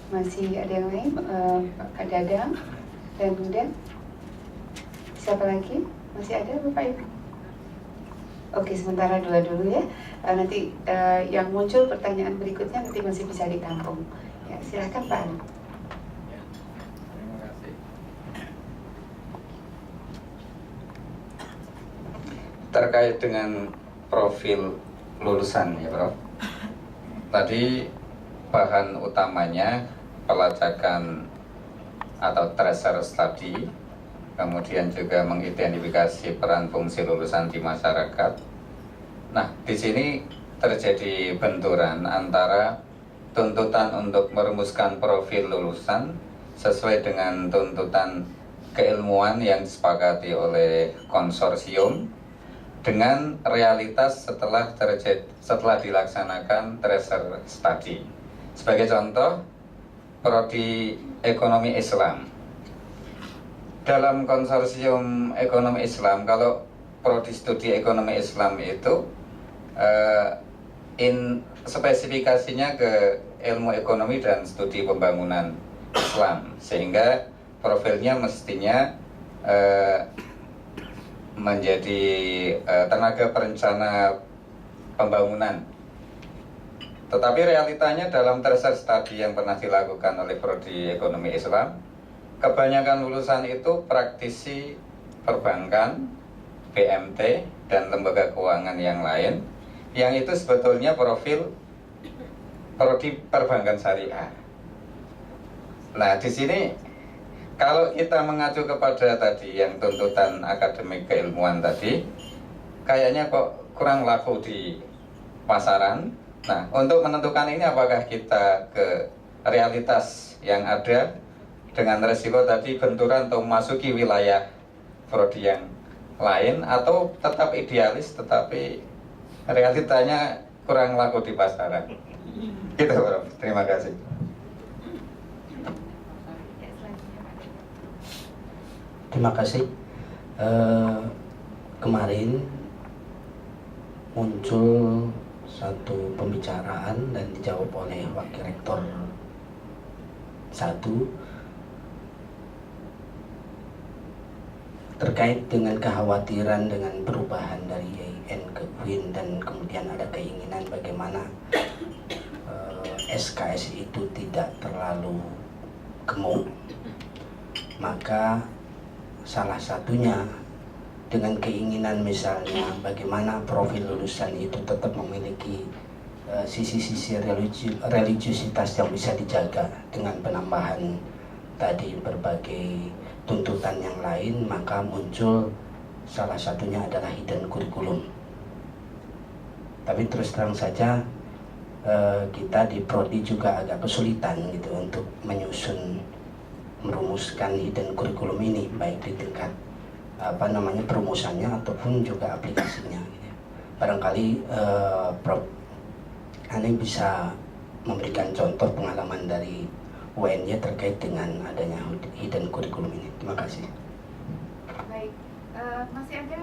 masih ada yang lain, Pak Dadang dan kemudian siapa lagi? Masih ada Bapak Ibu? Oke, sementara dua dulu ya. Nanti yang muncul pertanyaan berikutnya nanti masih bisa ditampung. Ya, silakan Pak Ali. Terima kasih. Terkait dengan profil lulusan ya Prof. Tadi bahan utamanya pelacakan atau tracer study, kemudian juga mengidentifikasi peran fungsi lulusan di masyarakat. Nah, di sini terjadi benturan antara tuntutan untuk merumuskan profil lulusan sesuai dengan tuntutan keilmuan yang disepakati oleh konsorsium dengan realitas setelah dilaksanakan tracer study. Sebagai contoh, prodi ekonomi Islam. Dalam konsorsium ekonomi Islam, kalau prodi studi ekonomi Islam itu spesifikasinya ke ilmu ekonomi dan studi pembangunan Islam, sehingga profilnya mestinya menjadi tenaga perencana pembangunan. Tetapi realitanya dalam tracer study yang pernah dilakukan oleh prodi ekonomi Islam, kebanyakan lulusan itu praktisi perbankan, BMT, dan lembaga keuangan yang lain, yang itu sebetulnya profil prodi perbankan syariah. Nah, di sini kalau kita mengacu kepada tadi yang tuntutan akademik keilmuan tadi, kayaknya kok kurang laku di pasaran. Nah, untuk menentukan ini apakah kita ke realitas yang ada dengan resiko tadi benturan atau memasuki wilayah prodi yang lain, atau tetap idealis tetapi realitanya kurang laku di pasaran. Gitu, Prof. Terima kasih. Terima kasih. Kemarin muncul satu pembicaraan dan dijawab oleh Wakil Rektor 1 terkait dengan kekhawatiran dengan perubahan dari IAIN ke UIN, dan kemudian ada keinginan bagaimana SKS itu tidak terlalu gemuk. Maka salah satunya dengan keinginan misalnya bagaimana profil lulusan itu tetap memiliki sisi-sisi religiusitas yang bisa dijaga dengan penambahan tadi berbagai tuntutan yang lain, maka muncul salah satunya adalah hidden curriculum. Tapi terus terang saja kita di prodi juga agak kesulitan gitu untuk merumuskan hidden curriculum ini, baik di tingkat perumusannya ataupun juga aplikasinya. Barangkali Prof. Anda bisa memberikan contoh pengalaman dari UNY terkait dengan adanya hidden curriculum ini. Terima kasih. Baik, masih ada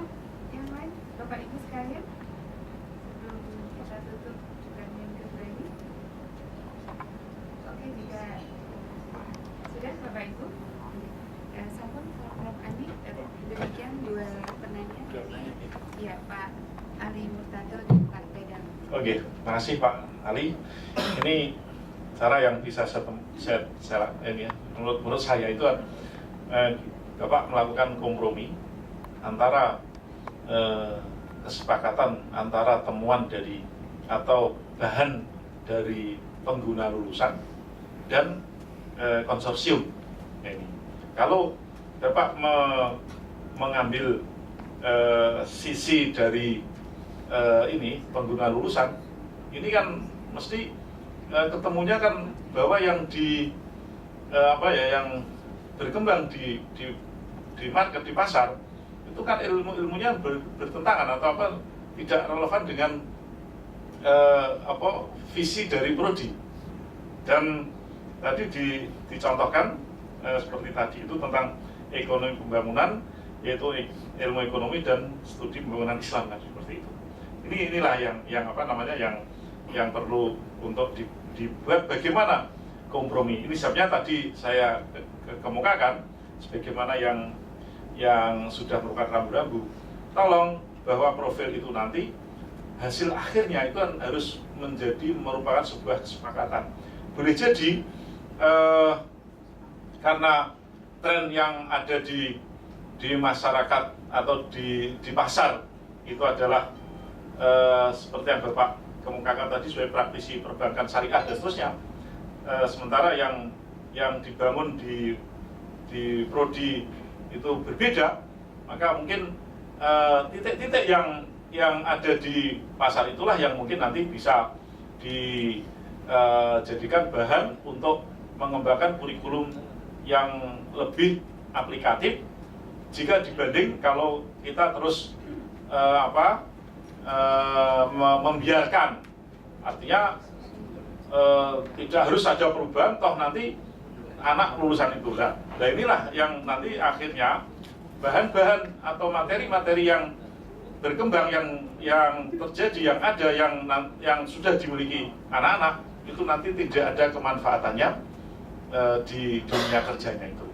yang lain? Bapak Ibu sekalian, sebelum kita tutup program yang kedua ini. Oke, jika sudah Bapak Ibu, sampun Prof. Ani, demikian dua penanya. Ya, Pak Ali Murtado dan Pak Bedang. Oke, makasih Pak Ali. Ini cara yang bisa saya ini ya. Menurut saya itu Bapak melakukan kompromi antara kesepakatan antara temuan dari atau bahan dari pengguna lulusan dan konsorsium. Ini. Kalau Bapak mengambil sisi dari ini pengguna lulusan, ini kan mesti ketemunya kan bahwa yang yang berkembang di market, di pasar itu kan ilmunya bertentangan atau tidak relevan dengan visi dari prodi. Dan tadi dicontohkan seperti tadi itu tentang ekonomi pembangunan, yaitu ilmu ekonomi dan studi pembangunan Islam kan seperti itu. Inilah yang perlu untuk dibuat bagaimana kompromi. Ini sebabnya tadi saya kemukakan sebagaimana yang sudah merupakan rambu-rambu. Tolong bahwa profil itu nanti hasil akhirnya itu harus merupakan sebuah kesepakatan. Boleh jadi karena tren yang ada di masyarakat atau di pasar itu adalah seperti yang Bapak kemukakan tadi sebagai praktisi perbankan syariah dan seterusnya. Sementara yang dibangun di prodi itu berbeda, maka mungkin titik-titik yang ada di pasar itulah yang mungkin nanti bisa dijadikan bahan untuk mengembangkan kurikulum yang lebih aplikatif jika dibanding kalau kita terus membiarkan, artinya tidak harus ada perubahan, toh nanti anak lulusan itu lah. Nah inilah yang nanti akhirnya bahan-bahan atau materi-materi yang berkembang yang terjadi, yang ada, yang sudah dimiliki anak-anak itu nanti tidak ada kemanfaatannya di dunia kerjanya itu.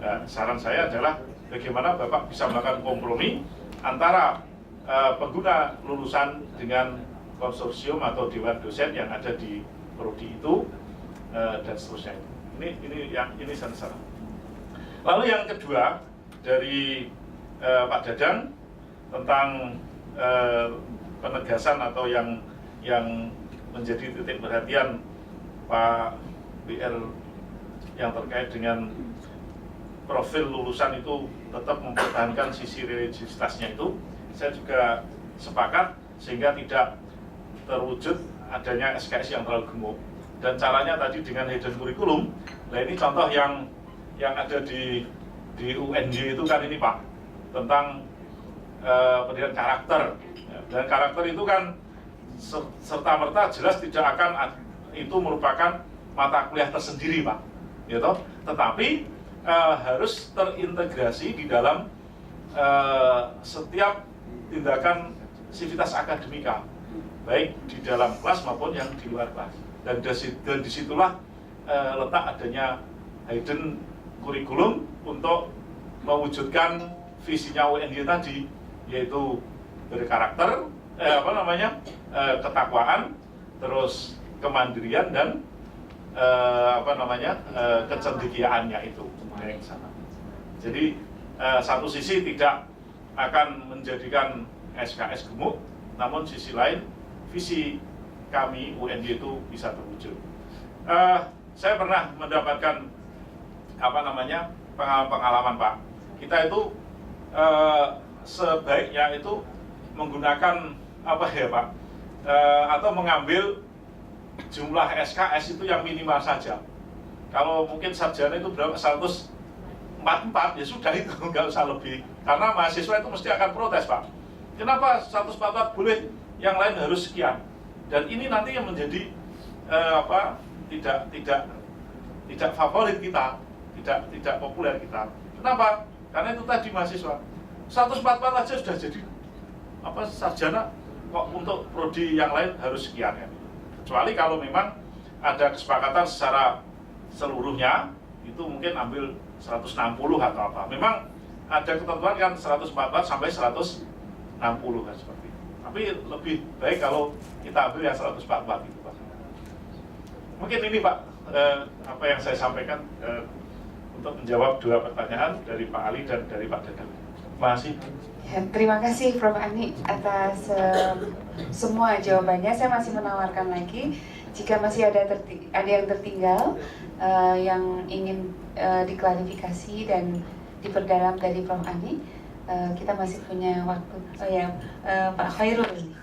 Nah, saran saya adalah bagaimana Bapak bisa melakukan kompromi antara pengguna lulusan dengan konsorsium atau dewan dosen yang ada di prodi itu dan seterusnya. Ini saran. Lalu yang kedua dari Pak Dadang tentang penegasan atau yang menjadi titik perhatian Pak BR yang terkait dengan profil lulusan itu tetap mempertahankan sisi religiositasnya itu, saya juga sepakat sehingga tidak terwujud adanya SKS yang terlalu gemuk. Dan caranya tadi dengan hidden kurikulum. Nah ini contoh yang ada di UNJ itu kan ini Pak, tentang pendidikan karakter. Dan karakter itu kan serta-merta jelas tidak akan itu merupakan mata kuliah tersendiri Pak, gitu. Tetapi harus terintegrasi di dalam setiap tindakan sivitas akademika, baik di dalam kelas maupun yang di luar kelas. Dan disitulah letak adanya hidden kurikulum untuk mewujudkan visinya UNJ tadi, yaitu berkarakter, ketakwaan, terus kemandirian dan kecendekiaannya itu yang sana. Jadi satu sisi tidak akan menjadikan SKS gemuk, namun sisi lain visi kami UNJ itu bisa terwujud. Saya pernah mendapatkan pengalaman Pak. Kita itu sebaiknya itu menggunakan Pak, atau mengambil jumlah SKS itu yang minimal saja. Kalau mungkin sarjana itu berapa 144 ya sudah itu, nggak usah lebih. Karena mahasiswa itu mesti akan protes Pak. Kenapa 144 boleh, yang lain harus sekian? Dan ini nanti yang menjadi tidak favorit kita, tidak populer kita. Kenapa? Karena itu tadi mahasiswa 144 aja sudah jadi sarjana kok untuk prodi yang lain harus sekian ya. Kecuali kalau memang ada kesepakatan secara seluruhnya itu mungkin ambil 160 atau apa. Memang ada ketentuan kan 114 sampai 160 kan seperti itu. Tapi lebih baik kalau kita ambil yang 144 itu Pak. Mungkin ini Pak apa yang saya sampaikan untuk menjawab dua pertanyaan dari Pak Ali dan dari Pak Dadang. Terima kasih. Ya, terima kasih Prof. Ani atas semua jawabannya. Saya masih menawarkan lagi jika masih ada yang tertinggal yang ingin diklarifikasi dan diperdalam dari Prof. Ani, kita masih punya waktu. Oh ya, Pak Khairul ini.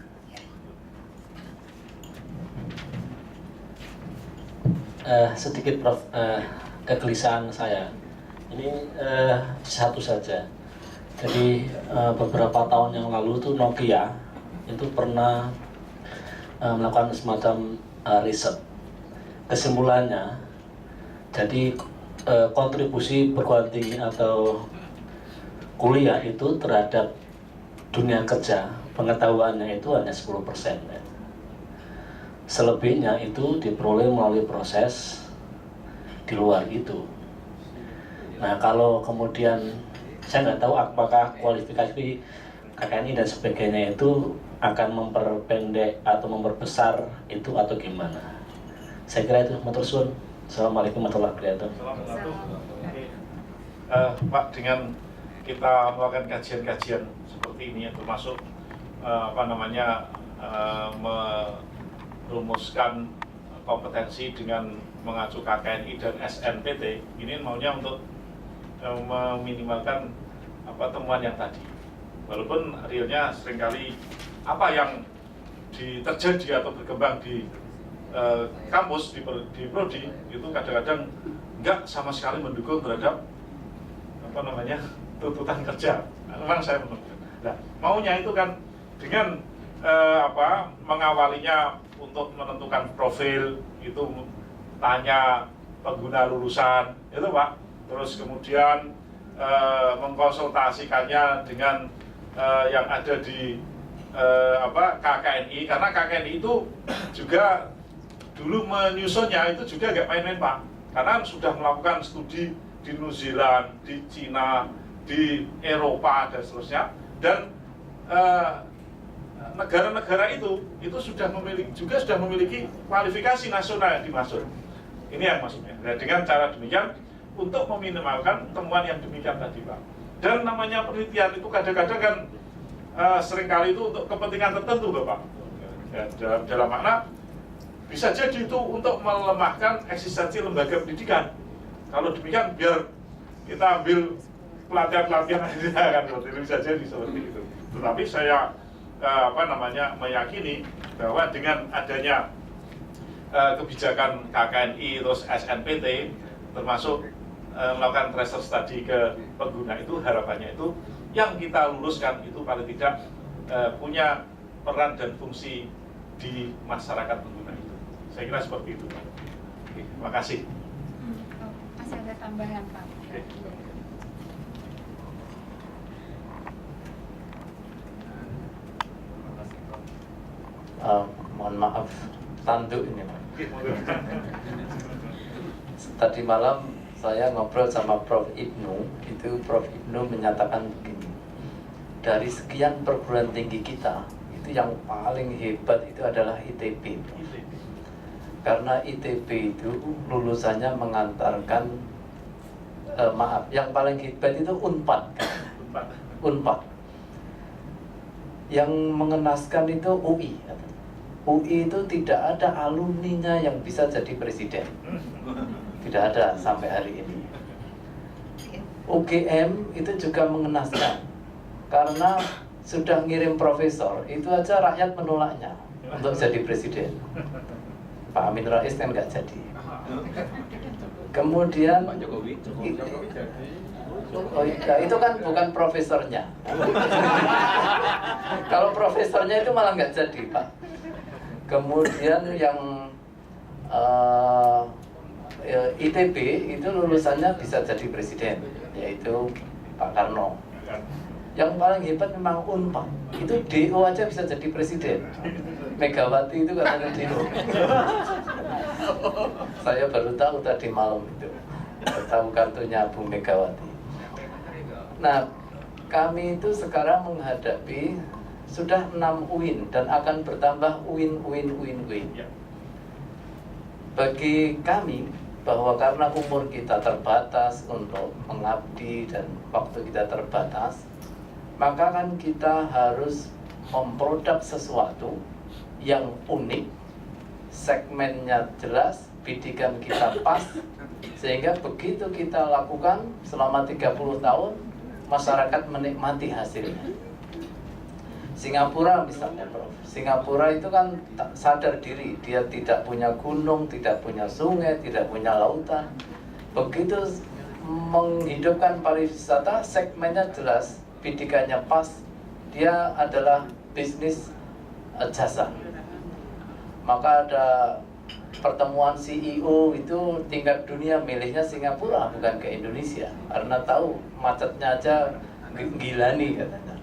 Sedikit Prof, kegelisahan saya ini satu saja. Jadi beberapa tahun yang lalu tuh Nokia itu pernah melakukan semacam riset. Kesimpulannya, jadi kontribusi perguruan tinggi atau kuliah itu terhadap dunia kerja, pengetahuannya itu hanya 10%. Ya. Selebihnya itu diperoleh melalui proses di luar itu. Nah, kalau kemudian saya nggak tahu apakah kualifikasi KKNI dan sebagainya itu akan memperpendek atau memperbesar itu atau gimana. Saya kira itu. Matur suwun. Assalamualaikum warahmatullahi wabarakatuh. Pak, dengan kita melakukan kajian-kajian seperti ini, termasuk merumuskan kompetensi dengan mengacu KKNI dan SNPT, ini maunya untuk meminimalkan temuan yang tadi. Walaupun realnya seringkali apa yang terjadi atau berkembang di kampus, di prodi, itu kadang-kadang enggak sama sekali mendukung terhadap tuntutan kerja. Memang saya menurut. Nah, maunya itu kan dengan mengawalinya untuk menentukan profil, itu tanya pengguna lulusan, itu Pak. Terus kemudian mengkonsultasikannya dengan yang ada di KKNI, karena KKNI itu juga dulu menyusunnya itu juga agak main-main Pak, karena sudah melakukan studi di New Zealand, di Cina, di Eropa dan seterusnya, dan negara-negara itu sudah memiliki kualifikasi nasional yang dimaksud. Ini yang maksudnya. Nah, dengan cara demikian untuk meminimalkan temuan yang demikian tadi Pak. Dan namanya penelitian itu kadang-kadang kan seringkali itu untuk kepentingan tertentu Bapak. Ya, dalam makna bisa jadi itu untuk melemahkan eksistensi lembaga pendidikan. Kalau demikian biar kita ambil pelatihan-pelatihan aja kan, bisa jadi seperti itu. Tetapi saya meyakini bahwa dengan adanya kebijakan KKNI terus SNPT termasuk melakukan tracer study ke pengguna, itu harapannya itu yang kita luluskan itu paling tidak punya peran dan fungsi di masyarakat pengguna itu. Saya kira seperti itu. Oke, terima kasih. Masih ada tambahan Pak. Oke. Mohon maaf, tanduk ini Pak. Tadi malam saya ngobrol sama Prof. Ibnu, itu Prof. Ibnu menyatakan begini, dari sekian perguruan tinggi kita, itu yang paling hebat itu adalah ITB. Karena ITB itu lulusannya mengantarkan, yang paling hebat itu Unpad. Unpad. Yang mengenaskan itu UI. UI itu tidak ada alumninya yang bisa jadi presiden. Tidak ada sampai hari ini. UGM itu juga mengenaskan, karena sudah ngirim profesor, itu aja rakyat menolaknya untuk jadi presiden. Pak Amin Rais kan nggak jadi. Kemudian Pak Jokowi jadi. Oh iya, itu kan bukan profesornya. Kalau profesornya itu malah nggak jadi Pak. Kemudian yang ITB itu lulusannya bisa jadi presiden, yaitu Pak Karno. Yang paling hebat memang Unpad. Itu DO aja bisa jadi presiden. Megawati itu katanya DO. Saya baru tahu tadi malam itu. Tahu kartunya Bu Megawati. Nah, kami itu sekarang menghadapi sudah 6 UIN dan akan bertambah UIN. Bagi kami, bahwa karena umur kita terbatas untuk mengabdi dan waktu kita terbatas, maka kan kita harus memproduk sesuatu yang unik, segmennya jelas, bidikan kita pas, sehingga begitu kita lakukan selama 30 tahun, masyarakat menikmati hasilnya. Singapura misalnya, Prof. Singapura itu kan sadar diri, dia tidak punya gunung, tidak punya sungai, tidak punya lautan. Begitu menghidupkan pariwisata, segmennya jelas, bidikannya pas, dia adalah bisnis jasa. Maka ada pertemuan CEO itu tingkat dunia milihnya Singapura bukan ke Indonesia, karena tahu macetnya aja gila nih katanya.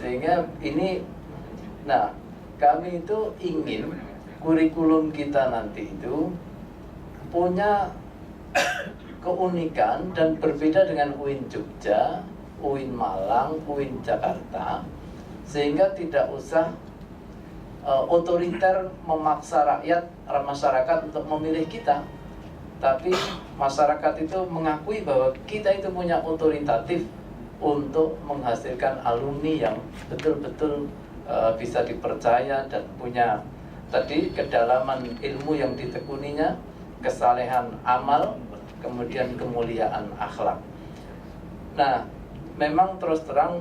Sehingga ini, nah kami itu ingin kurikulum kita nanti itu punya keunikan dan berbeda dengan UIN Jogja, UIN Malang, UIN Jakarta, sehingga tidak usah otoriter memaksa rakyat, masyarakat untuk memilih kita, tapi masyarakat itu mengakui bahwa kita itu punya otoritatif untuk menghasilkan alumni yang betul-betul bisa dipercaya dan punya tadi kedalaman ilmu yang ditekuninya, kesalehan amal, kemudian kemuliaan akhlak. Nah, memang terus terang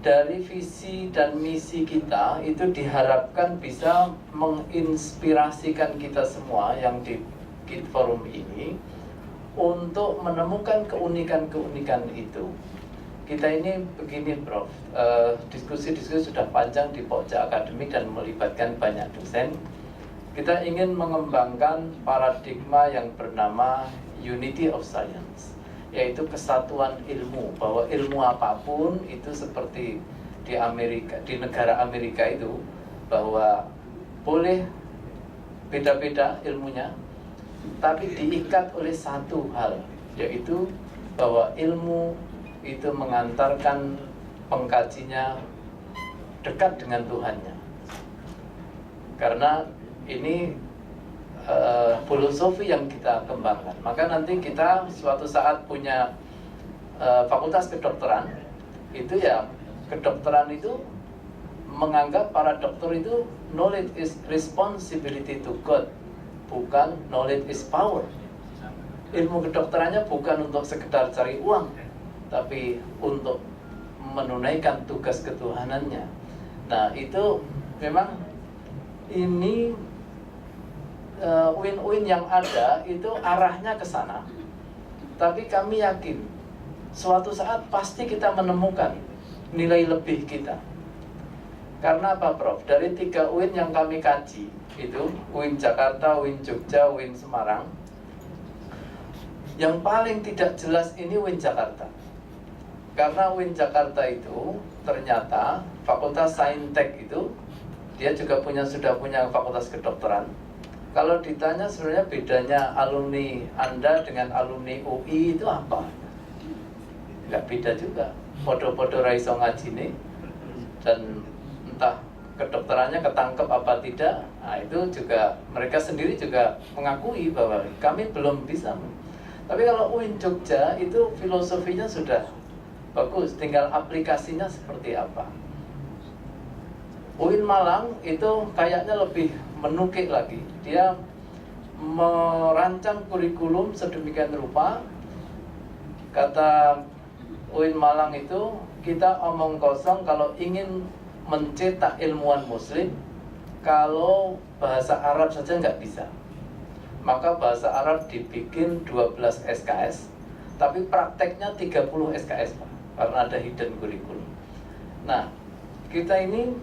dari visi dan misi kita itu diharapkan bisa menginspirasikan kita semua yang di forum ini untuk menemukan keunikan-keunikan itu. Kita ini begini, Prof, diskusi-diskusi sudah panjang di Pokja Akademik dan melibatkan banyak dosen. Kita ingin mengembangkan paradigma yang bernama Unity of Science, yaitu kesatuan ilmu, bahwa ilmu apapun itu seperti di Amerika, di negara Amerika itu, bahwa boleh beda-beda ilmunya, tapi diikat oleh satu hal, yaitu bahwa ilmu itu mengantarkan pengkajinya dekat dengan Tuhannya. Karena ini filosofi yang kita kembangkan. Maka nanti kita suatu saat punya fakultas kedokteran, itu ya kedokteran itu menganggap para dokter itu knowledge is responsibility to God, bukan knowledge is power. Ilmu kedokterannya bukan untuk sekedar cari uang, tapi untuk menunaikan tugas ketuhanannya. Nah, itu memang ini UIN-UIN yang ada itu arahnya ke sana. Tapi kami yakin suatu saat pasti kita menemukan nilai lebih kita. Karena apa, Prof? Dari 3 UIN yang kami kaji itu UIN Jakarta, UIN Jogja, UIN Semarang, yang paling tidak jelas ini UIN Jakarta. Karena UIN Jakarta itu ternyata Fakultas Saintek itu dia juga sudah punya fakultas kedokteran. Kalau ditanya sebenarnya bedanya alumni Anda dengan alumni UI itu apa? Nggak beda juga. Podo-podo raiso ngajine dan entah kedokterannya ketangkep apa tidak. Nah, itu juga mereka sendiri juga mengakui bahwa kami belum bisa. Tapi kalau UIN Jogja itu filosofinya sudah bagus, tinggal aplikasinya seperti apa. UIN Malang itu kayaknya lebih menukik lagi. Dia merancang kurikulum sedemikian rupa. Kata UIN Malang itu, kita omong kosong kalau ingin mencetak ilmuwan muslim, kalau bahasa Arab saja nggak bisa. Maka bahasa Arab dibikin 12 SKS, tapi prakteknya 30 SKS, Pak. Karena ada hidden curriculum. Nah, kita ini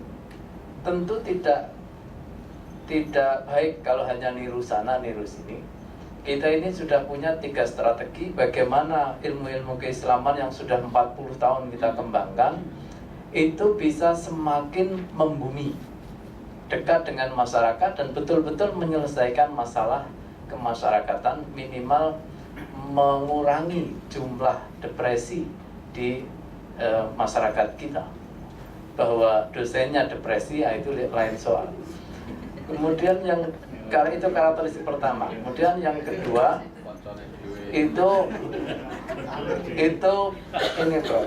tentu tidak baik kalau hanya niru sana, niru sini. kita ini sudah punya 3 strategi bagaimana ilmu-ilmu keislaman yang sudah 40 tahun kita kembangkan itu bisa semakin membumi, dekat dengan masyarakat dan betul-betul menyelesaikan masalah kemasyarakatan, minimal mengurangi jumlah depresi di masyarakat kita. Bahwa dosennya depresi, itu lain soal. Kemudian itu karakteristik pertama. Kemudian yang kedua itu ini bro,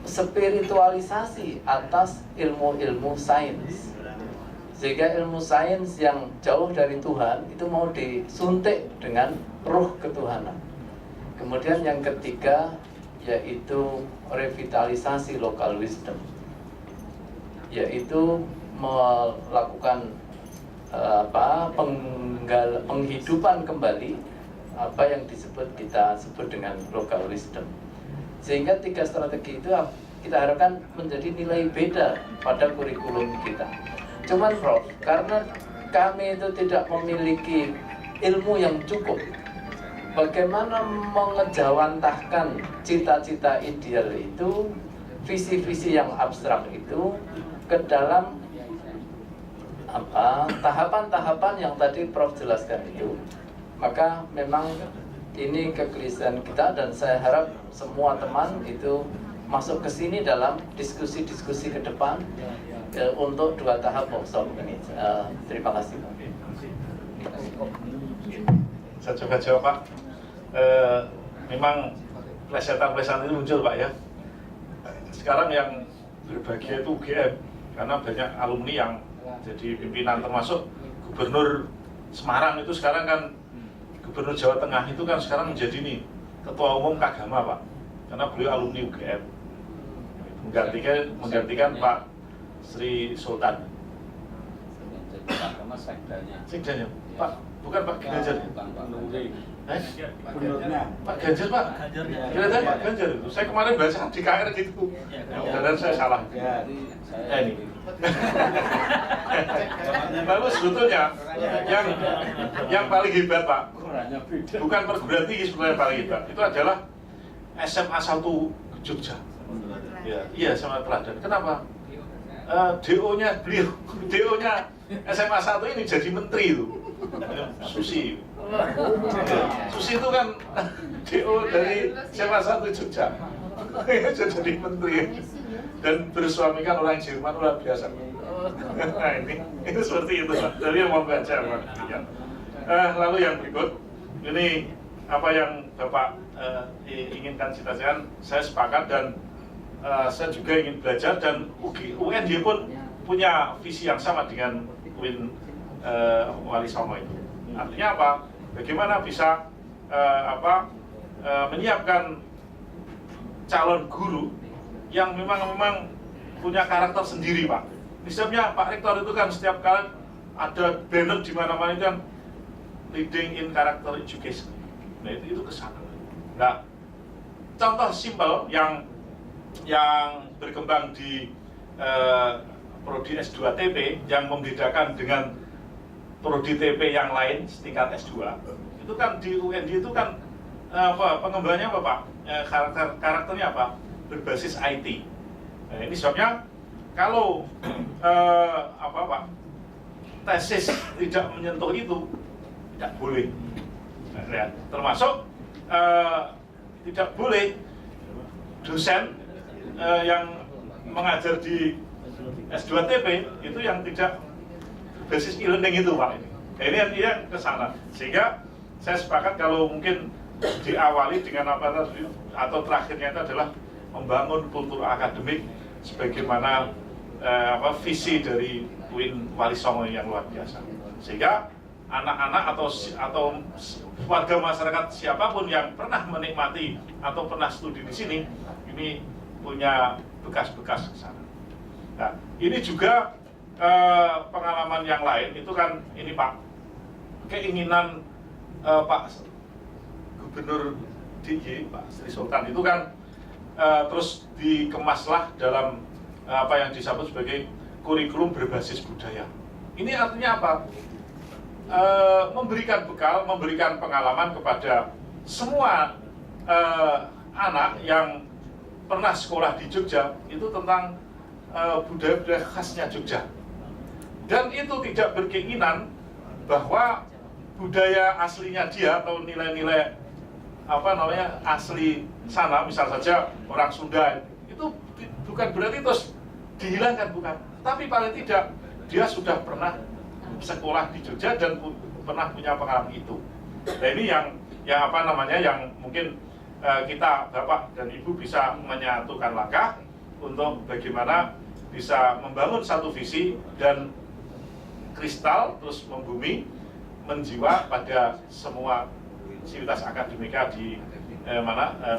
spiritualisasi atas ilmu-ilmu sains. Sehingga ilmu sains yang jauh dari Tuhan itu mau disuntik dengan ruh ketuhanan. Kemudian yang ketiga yaitu revitalisasi local wisdom, yaitu melakukan penghidupan kembali apa yang kita sebut dengan local wisdom. Sehingga 3 strategi itu kita harapkan menjadi nilai beda pada kurikulum kita. Cuman Prof, karena kami itu tidak memiliki ilmu yang cukup, bagaimana mengejawantahkan cita-cita ideal itu, visi-visi yang abstrak itu ke dalam tahapan-tahapan yang tadi Prof jelaskan itu. Maka memang ini kegelisahan kita dan saya harap semua teman itu masuk ke sini dalam diskusi-diskusi ke depan untuk 2 tahap workshop ini. Terima kasih. Saya coba jawab Pak. Memang plesetan-plesetan itu muncul Pak ya. Sekarang yang berbahagia itu UGM, karena banyak alumni yang jadi pimpinan, termasuk Gubernur Semarang itu sekarang kan, Gubernur Jawa Tengah itu kan sekarang menjadi nih Ketua Umum Kagama Pak, karena beliau alumni UGM, menggantikan Pak Sri Sultan. Sekdanya Pak, bukan Pak Ganjar. Pak Ganjar Pak. Kira-kira Pak Ganjar itu. Saya kemarin baca di KR gitu. Dan saya salah. Ini. Lalu sebetulnya yang paling hebat Pak, bukan perguruan tinggi sebetulnya yang paling hebat, itu adalah SMA 1 Jogja. Iya, SMA Teladan. Kenapa? DO-nya beliau, DO-nya SMA 1 ini jadi menteri itu, Susi. Susi itu kan DO dari SMA 1 Jogja, jadi menteri dan bersuamikan orang Jerman, luar biasa. Nah ini seperti itu, dari yang mau baca. Lalu yang berikut, ini apa yang Bapak inginkan cita-citakan, saya sepakat dan saya juga ingin belajar, dan UNJ pun punya visi yang sama dengan UIN Wali Songo itu. Artinya apa? Bagaimana bisa menyiapkan calon guru yang memang punya karakter sendiri Pak. Misalnya Pak Rektor itu kan setiap kali ada banner di mana-mana itu kan leading in character education. Nah itu kesana. Nah contoh simpel yang berkembang di prodi S2 TP yang membedakan dengan prodi TP yang lain setingkat S2 itu kan di UNJ itu kan pengembangannya apa Pak? Karakternya apa? Berbasis IT. Nah, ini sebabnya kalau Pak tesis tidak menyentuh itu tidak boleh. Nah, ya, termasuk tidak boleh dosen yang mengajar di S2 TP itu yang tidak basis e-learning itu Pak. Ini artinya ke sana. Sehingga saya sepakat kalau mungkin diawali dengan apa tadi, atau terakhirnya itu adalah membangun kultur akademik sebagaimana visi dari UIN Wali Songo yang luar biasa. Sehingga anak-anak atau warga masyarakat siapapun yang pernah menikmati atau pernah studi di sini ini punya bekas-bekas ke sana. Nah, ini juga pengalaman yang lain itu kan ini Pak, keinginan Pak Gubernur DIY Pak Sri Sultan itu kan terus dikemaslah dalam apa yang disebut sebagai kurikulum berbasis budaya. Ini artinya apa? memberikan bekal, memberikan pengalaman kepada semua anak yang pernah sekolah di Jogja itu tentang budaya-budaya khasnya Jogja. Dan itu tidak berkeinginan bahwa budaya aslinya dia atau nilai-nilai asli sana, misal saja orang Sunda, itu bukan berarti terus dihilangkan, bukan. Tapi paling tidak dia sudah pernah sekolah di Jogja dan pernah punya pengalaman itu. Nah ini yang yang mungkin kita Bapak dan Ibu bisa menyatukan langkah untuk bagaimana bisa membangun satu visi dan kristal terus membumi menjiwa pada semua sivitas akademika di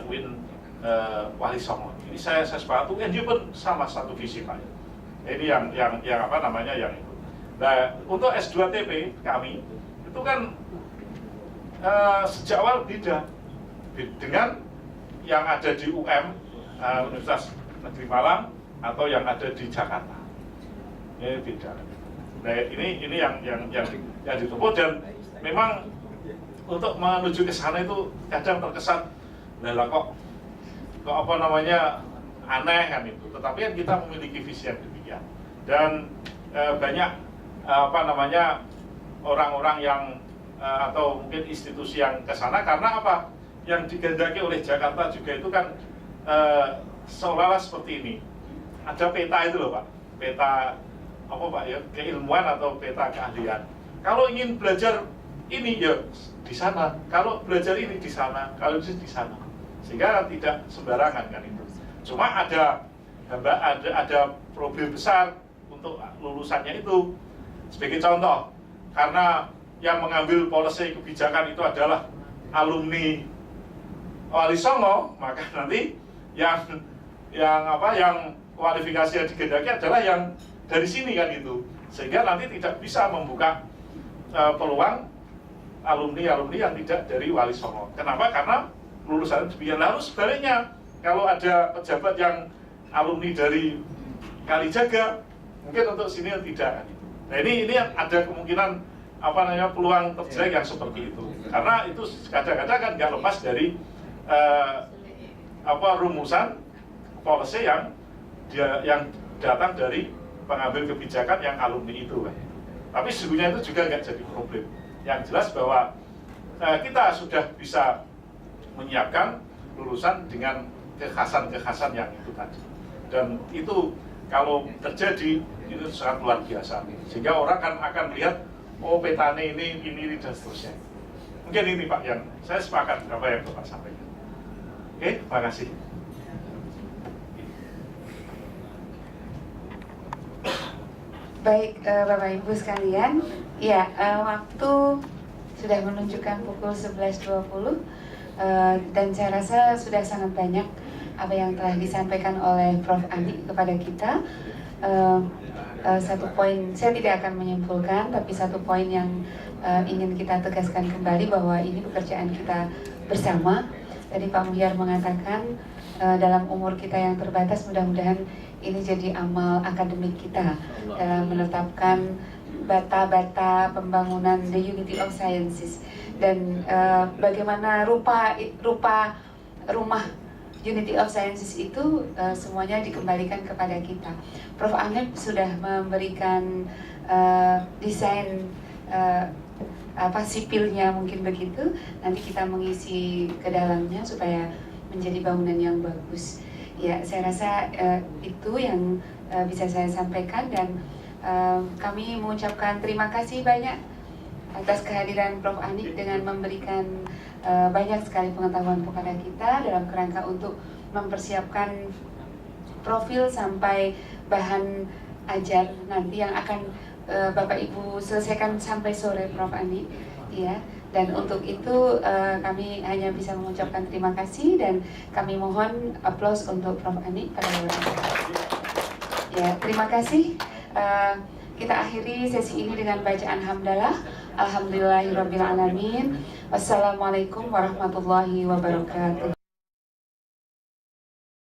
UIN Wali Songo. Ini saya sepakat, UNJ pun sama satu visi Pak. Ini yang yang itu. Nah untuk S2TP kami itu kan sejak awal beda dengan yang ada di Universitas Negeri Malang atau yang ada di Jakarta. Ini beda. Nah ini yang ditempuh, dan memang untuk menuju ke sana itu kadang terkesan kok aneh kan itu. Tetapi kan kita memiliki visi yang demikian, dan banyak orang-orang yang atau mungkin institusi yang ke sana karena apa? Yang digandaki oleh Jakarta juga itu kan seolah-olah seperti ini. Ada peta itu loh Pak, peta keilmuan atau peta keahlian. Kalau ingin belajar ini ya di sana, kalau belajar ini di sana, kalau di sana, sehingga tidak sembarangan kan itu. Cuma ada problem besar untuk lulusannya itu. Sebagai contoh, karena yang mengambil policy kebijakan itu adalah alumni Wali Songo, maka nanti yang kualifikasi yang digendaki adalah yang dari sini kan itu, sehingga nanti tidak bisa membuka peluang alumni yang tidak dari Wali Songo. Kenapa? Karena lulusan demikian. Lalu sebaliknya, kalau ada pejabat yang alumni dari Kalijaga, mungkin untuk sini tidak. Nah ini ada kemungkinan peluang terjelek yang seperti itu. Karena itu kadang-kadang kan nggak lepas dari rumusan policy yang datang dari pengambil kebijakan yang alumni itu kan. Tapi sesungguhnya itu juga nggak jadi problem. Yang jelas bahwa kita sudah bisa menyiapkan lulusan dengan kekhasan-kekhasan yang itu tadi. Dan itu kalau terjadi itu sangat luar biasa. Sehingga orang akan melihat, oh petane ini dan seterusnya. Mungkin ini Pak yang saya sepakat apa yang Bapak sampaikan. Oke, terima kasih. Baik, Bapak Ibu sekalian, ya waktu sudah menunjukkan pukul 11.20 dan saya rasa sudah sangat banyak apa yang telah disampaikan oleh Prof. Andi kepada kita. Satu poin, saya tidak akan menyimpulkan, tapi satu poin yang ingin kita tegaskan kembali bahwa ini pekerjaan kita bersama. Tadi Pak Muhyar mengatakan dalam umur kita yang terbatas, mudah-mudahan ini jadi amal akademik kita dalam menetapkan bata-bata pembangunan The Unity of Sciences, dan bagaimana rupa rumah Unity of Sciences itu semuanya dikembalikan kepada kita. Prof. Anep sudah memberikan desain sipilnya mungkin begitu. Nanti kita mengisi ke dalamnya supaya menjadi bangunan yang bagus. Ya, saya rasa itu yang bisa saya sampaikan, dan kami mengucapkan terima kasih banyak atas kehadiran Prof. Andi dengan memberikan banyak sekali pengetahuan kepada kita dalam kerangka untuk mempersiapkan profil sampai bahan ajar nanti yang akan Bapak Ibu selesaikan sampai sore, Prof. Andi, ya. Dan untuk itu kami hanya bisa mengucapkan terima kasih, dan kami mohon aplaus untuk Prof. Andi pada waktu ini. Ya, terima kasih. Kita akhiri sesi ini dengan bacaan hamdalah. Alhamdulillahirabbil alamin. Wassalamualaikum warahmatullahi wabarakatuh.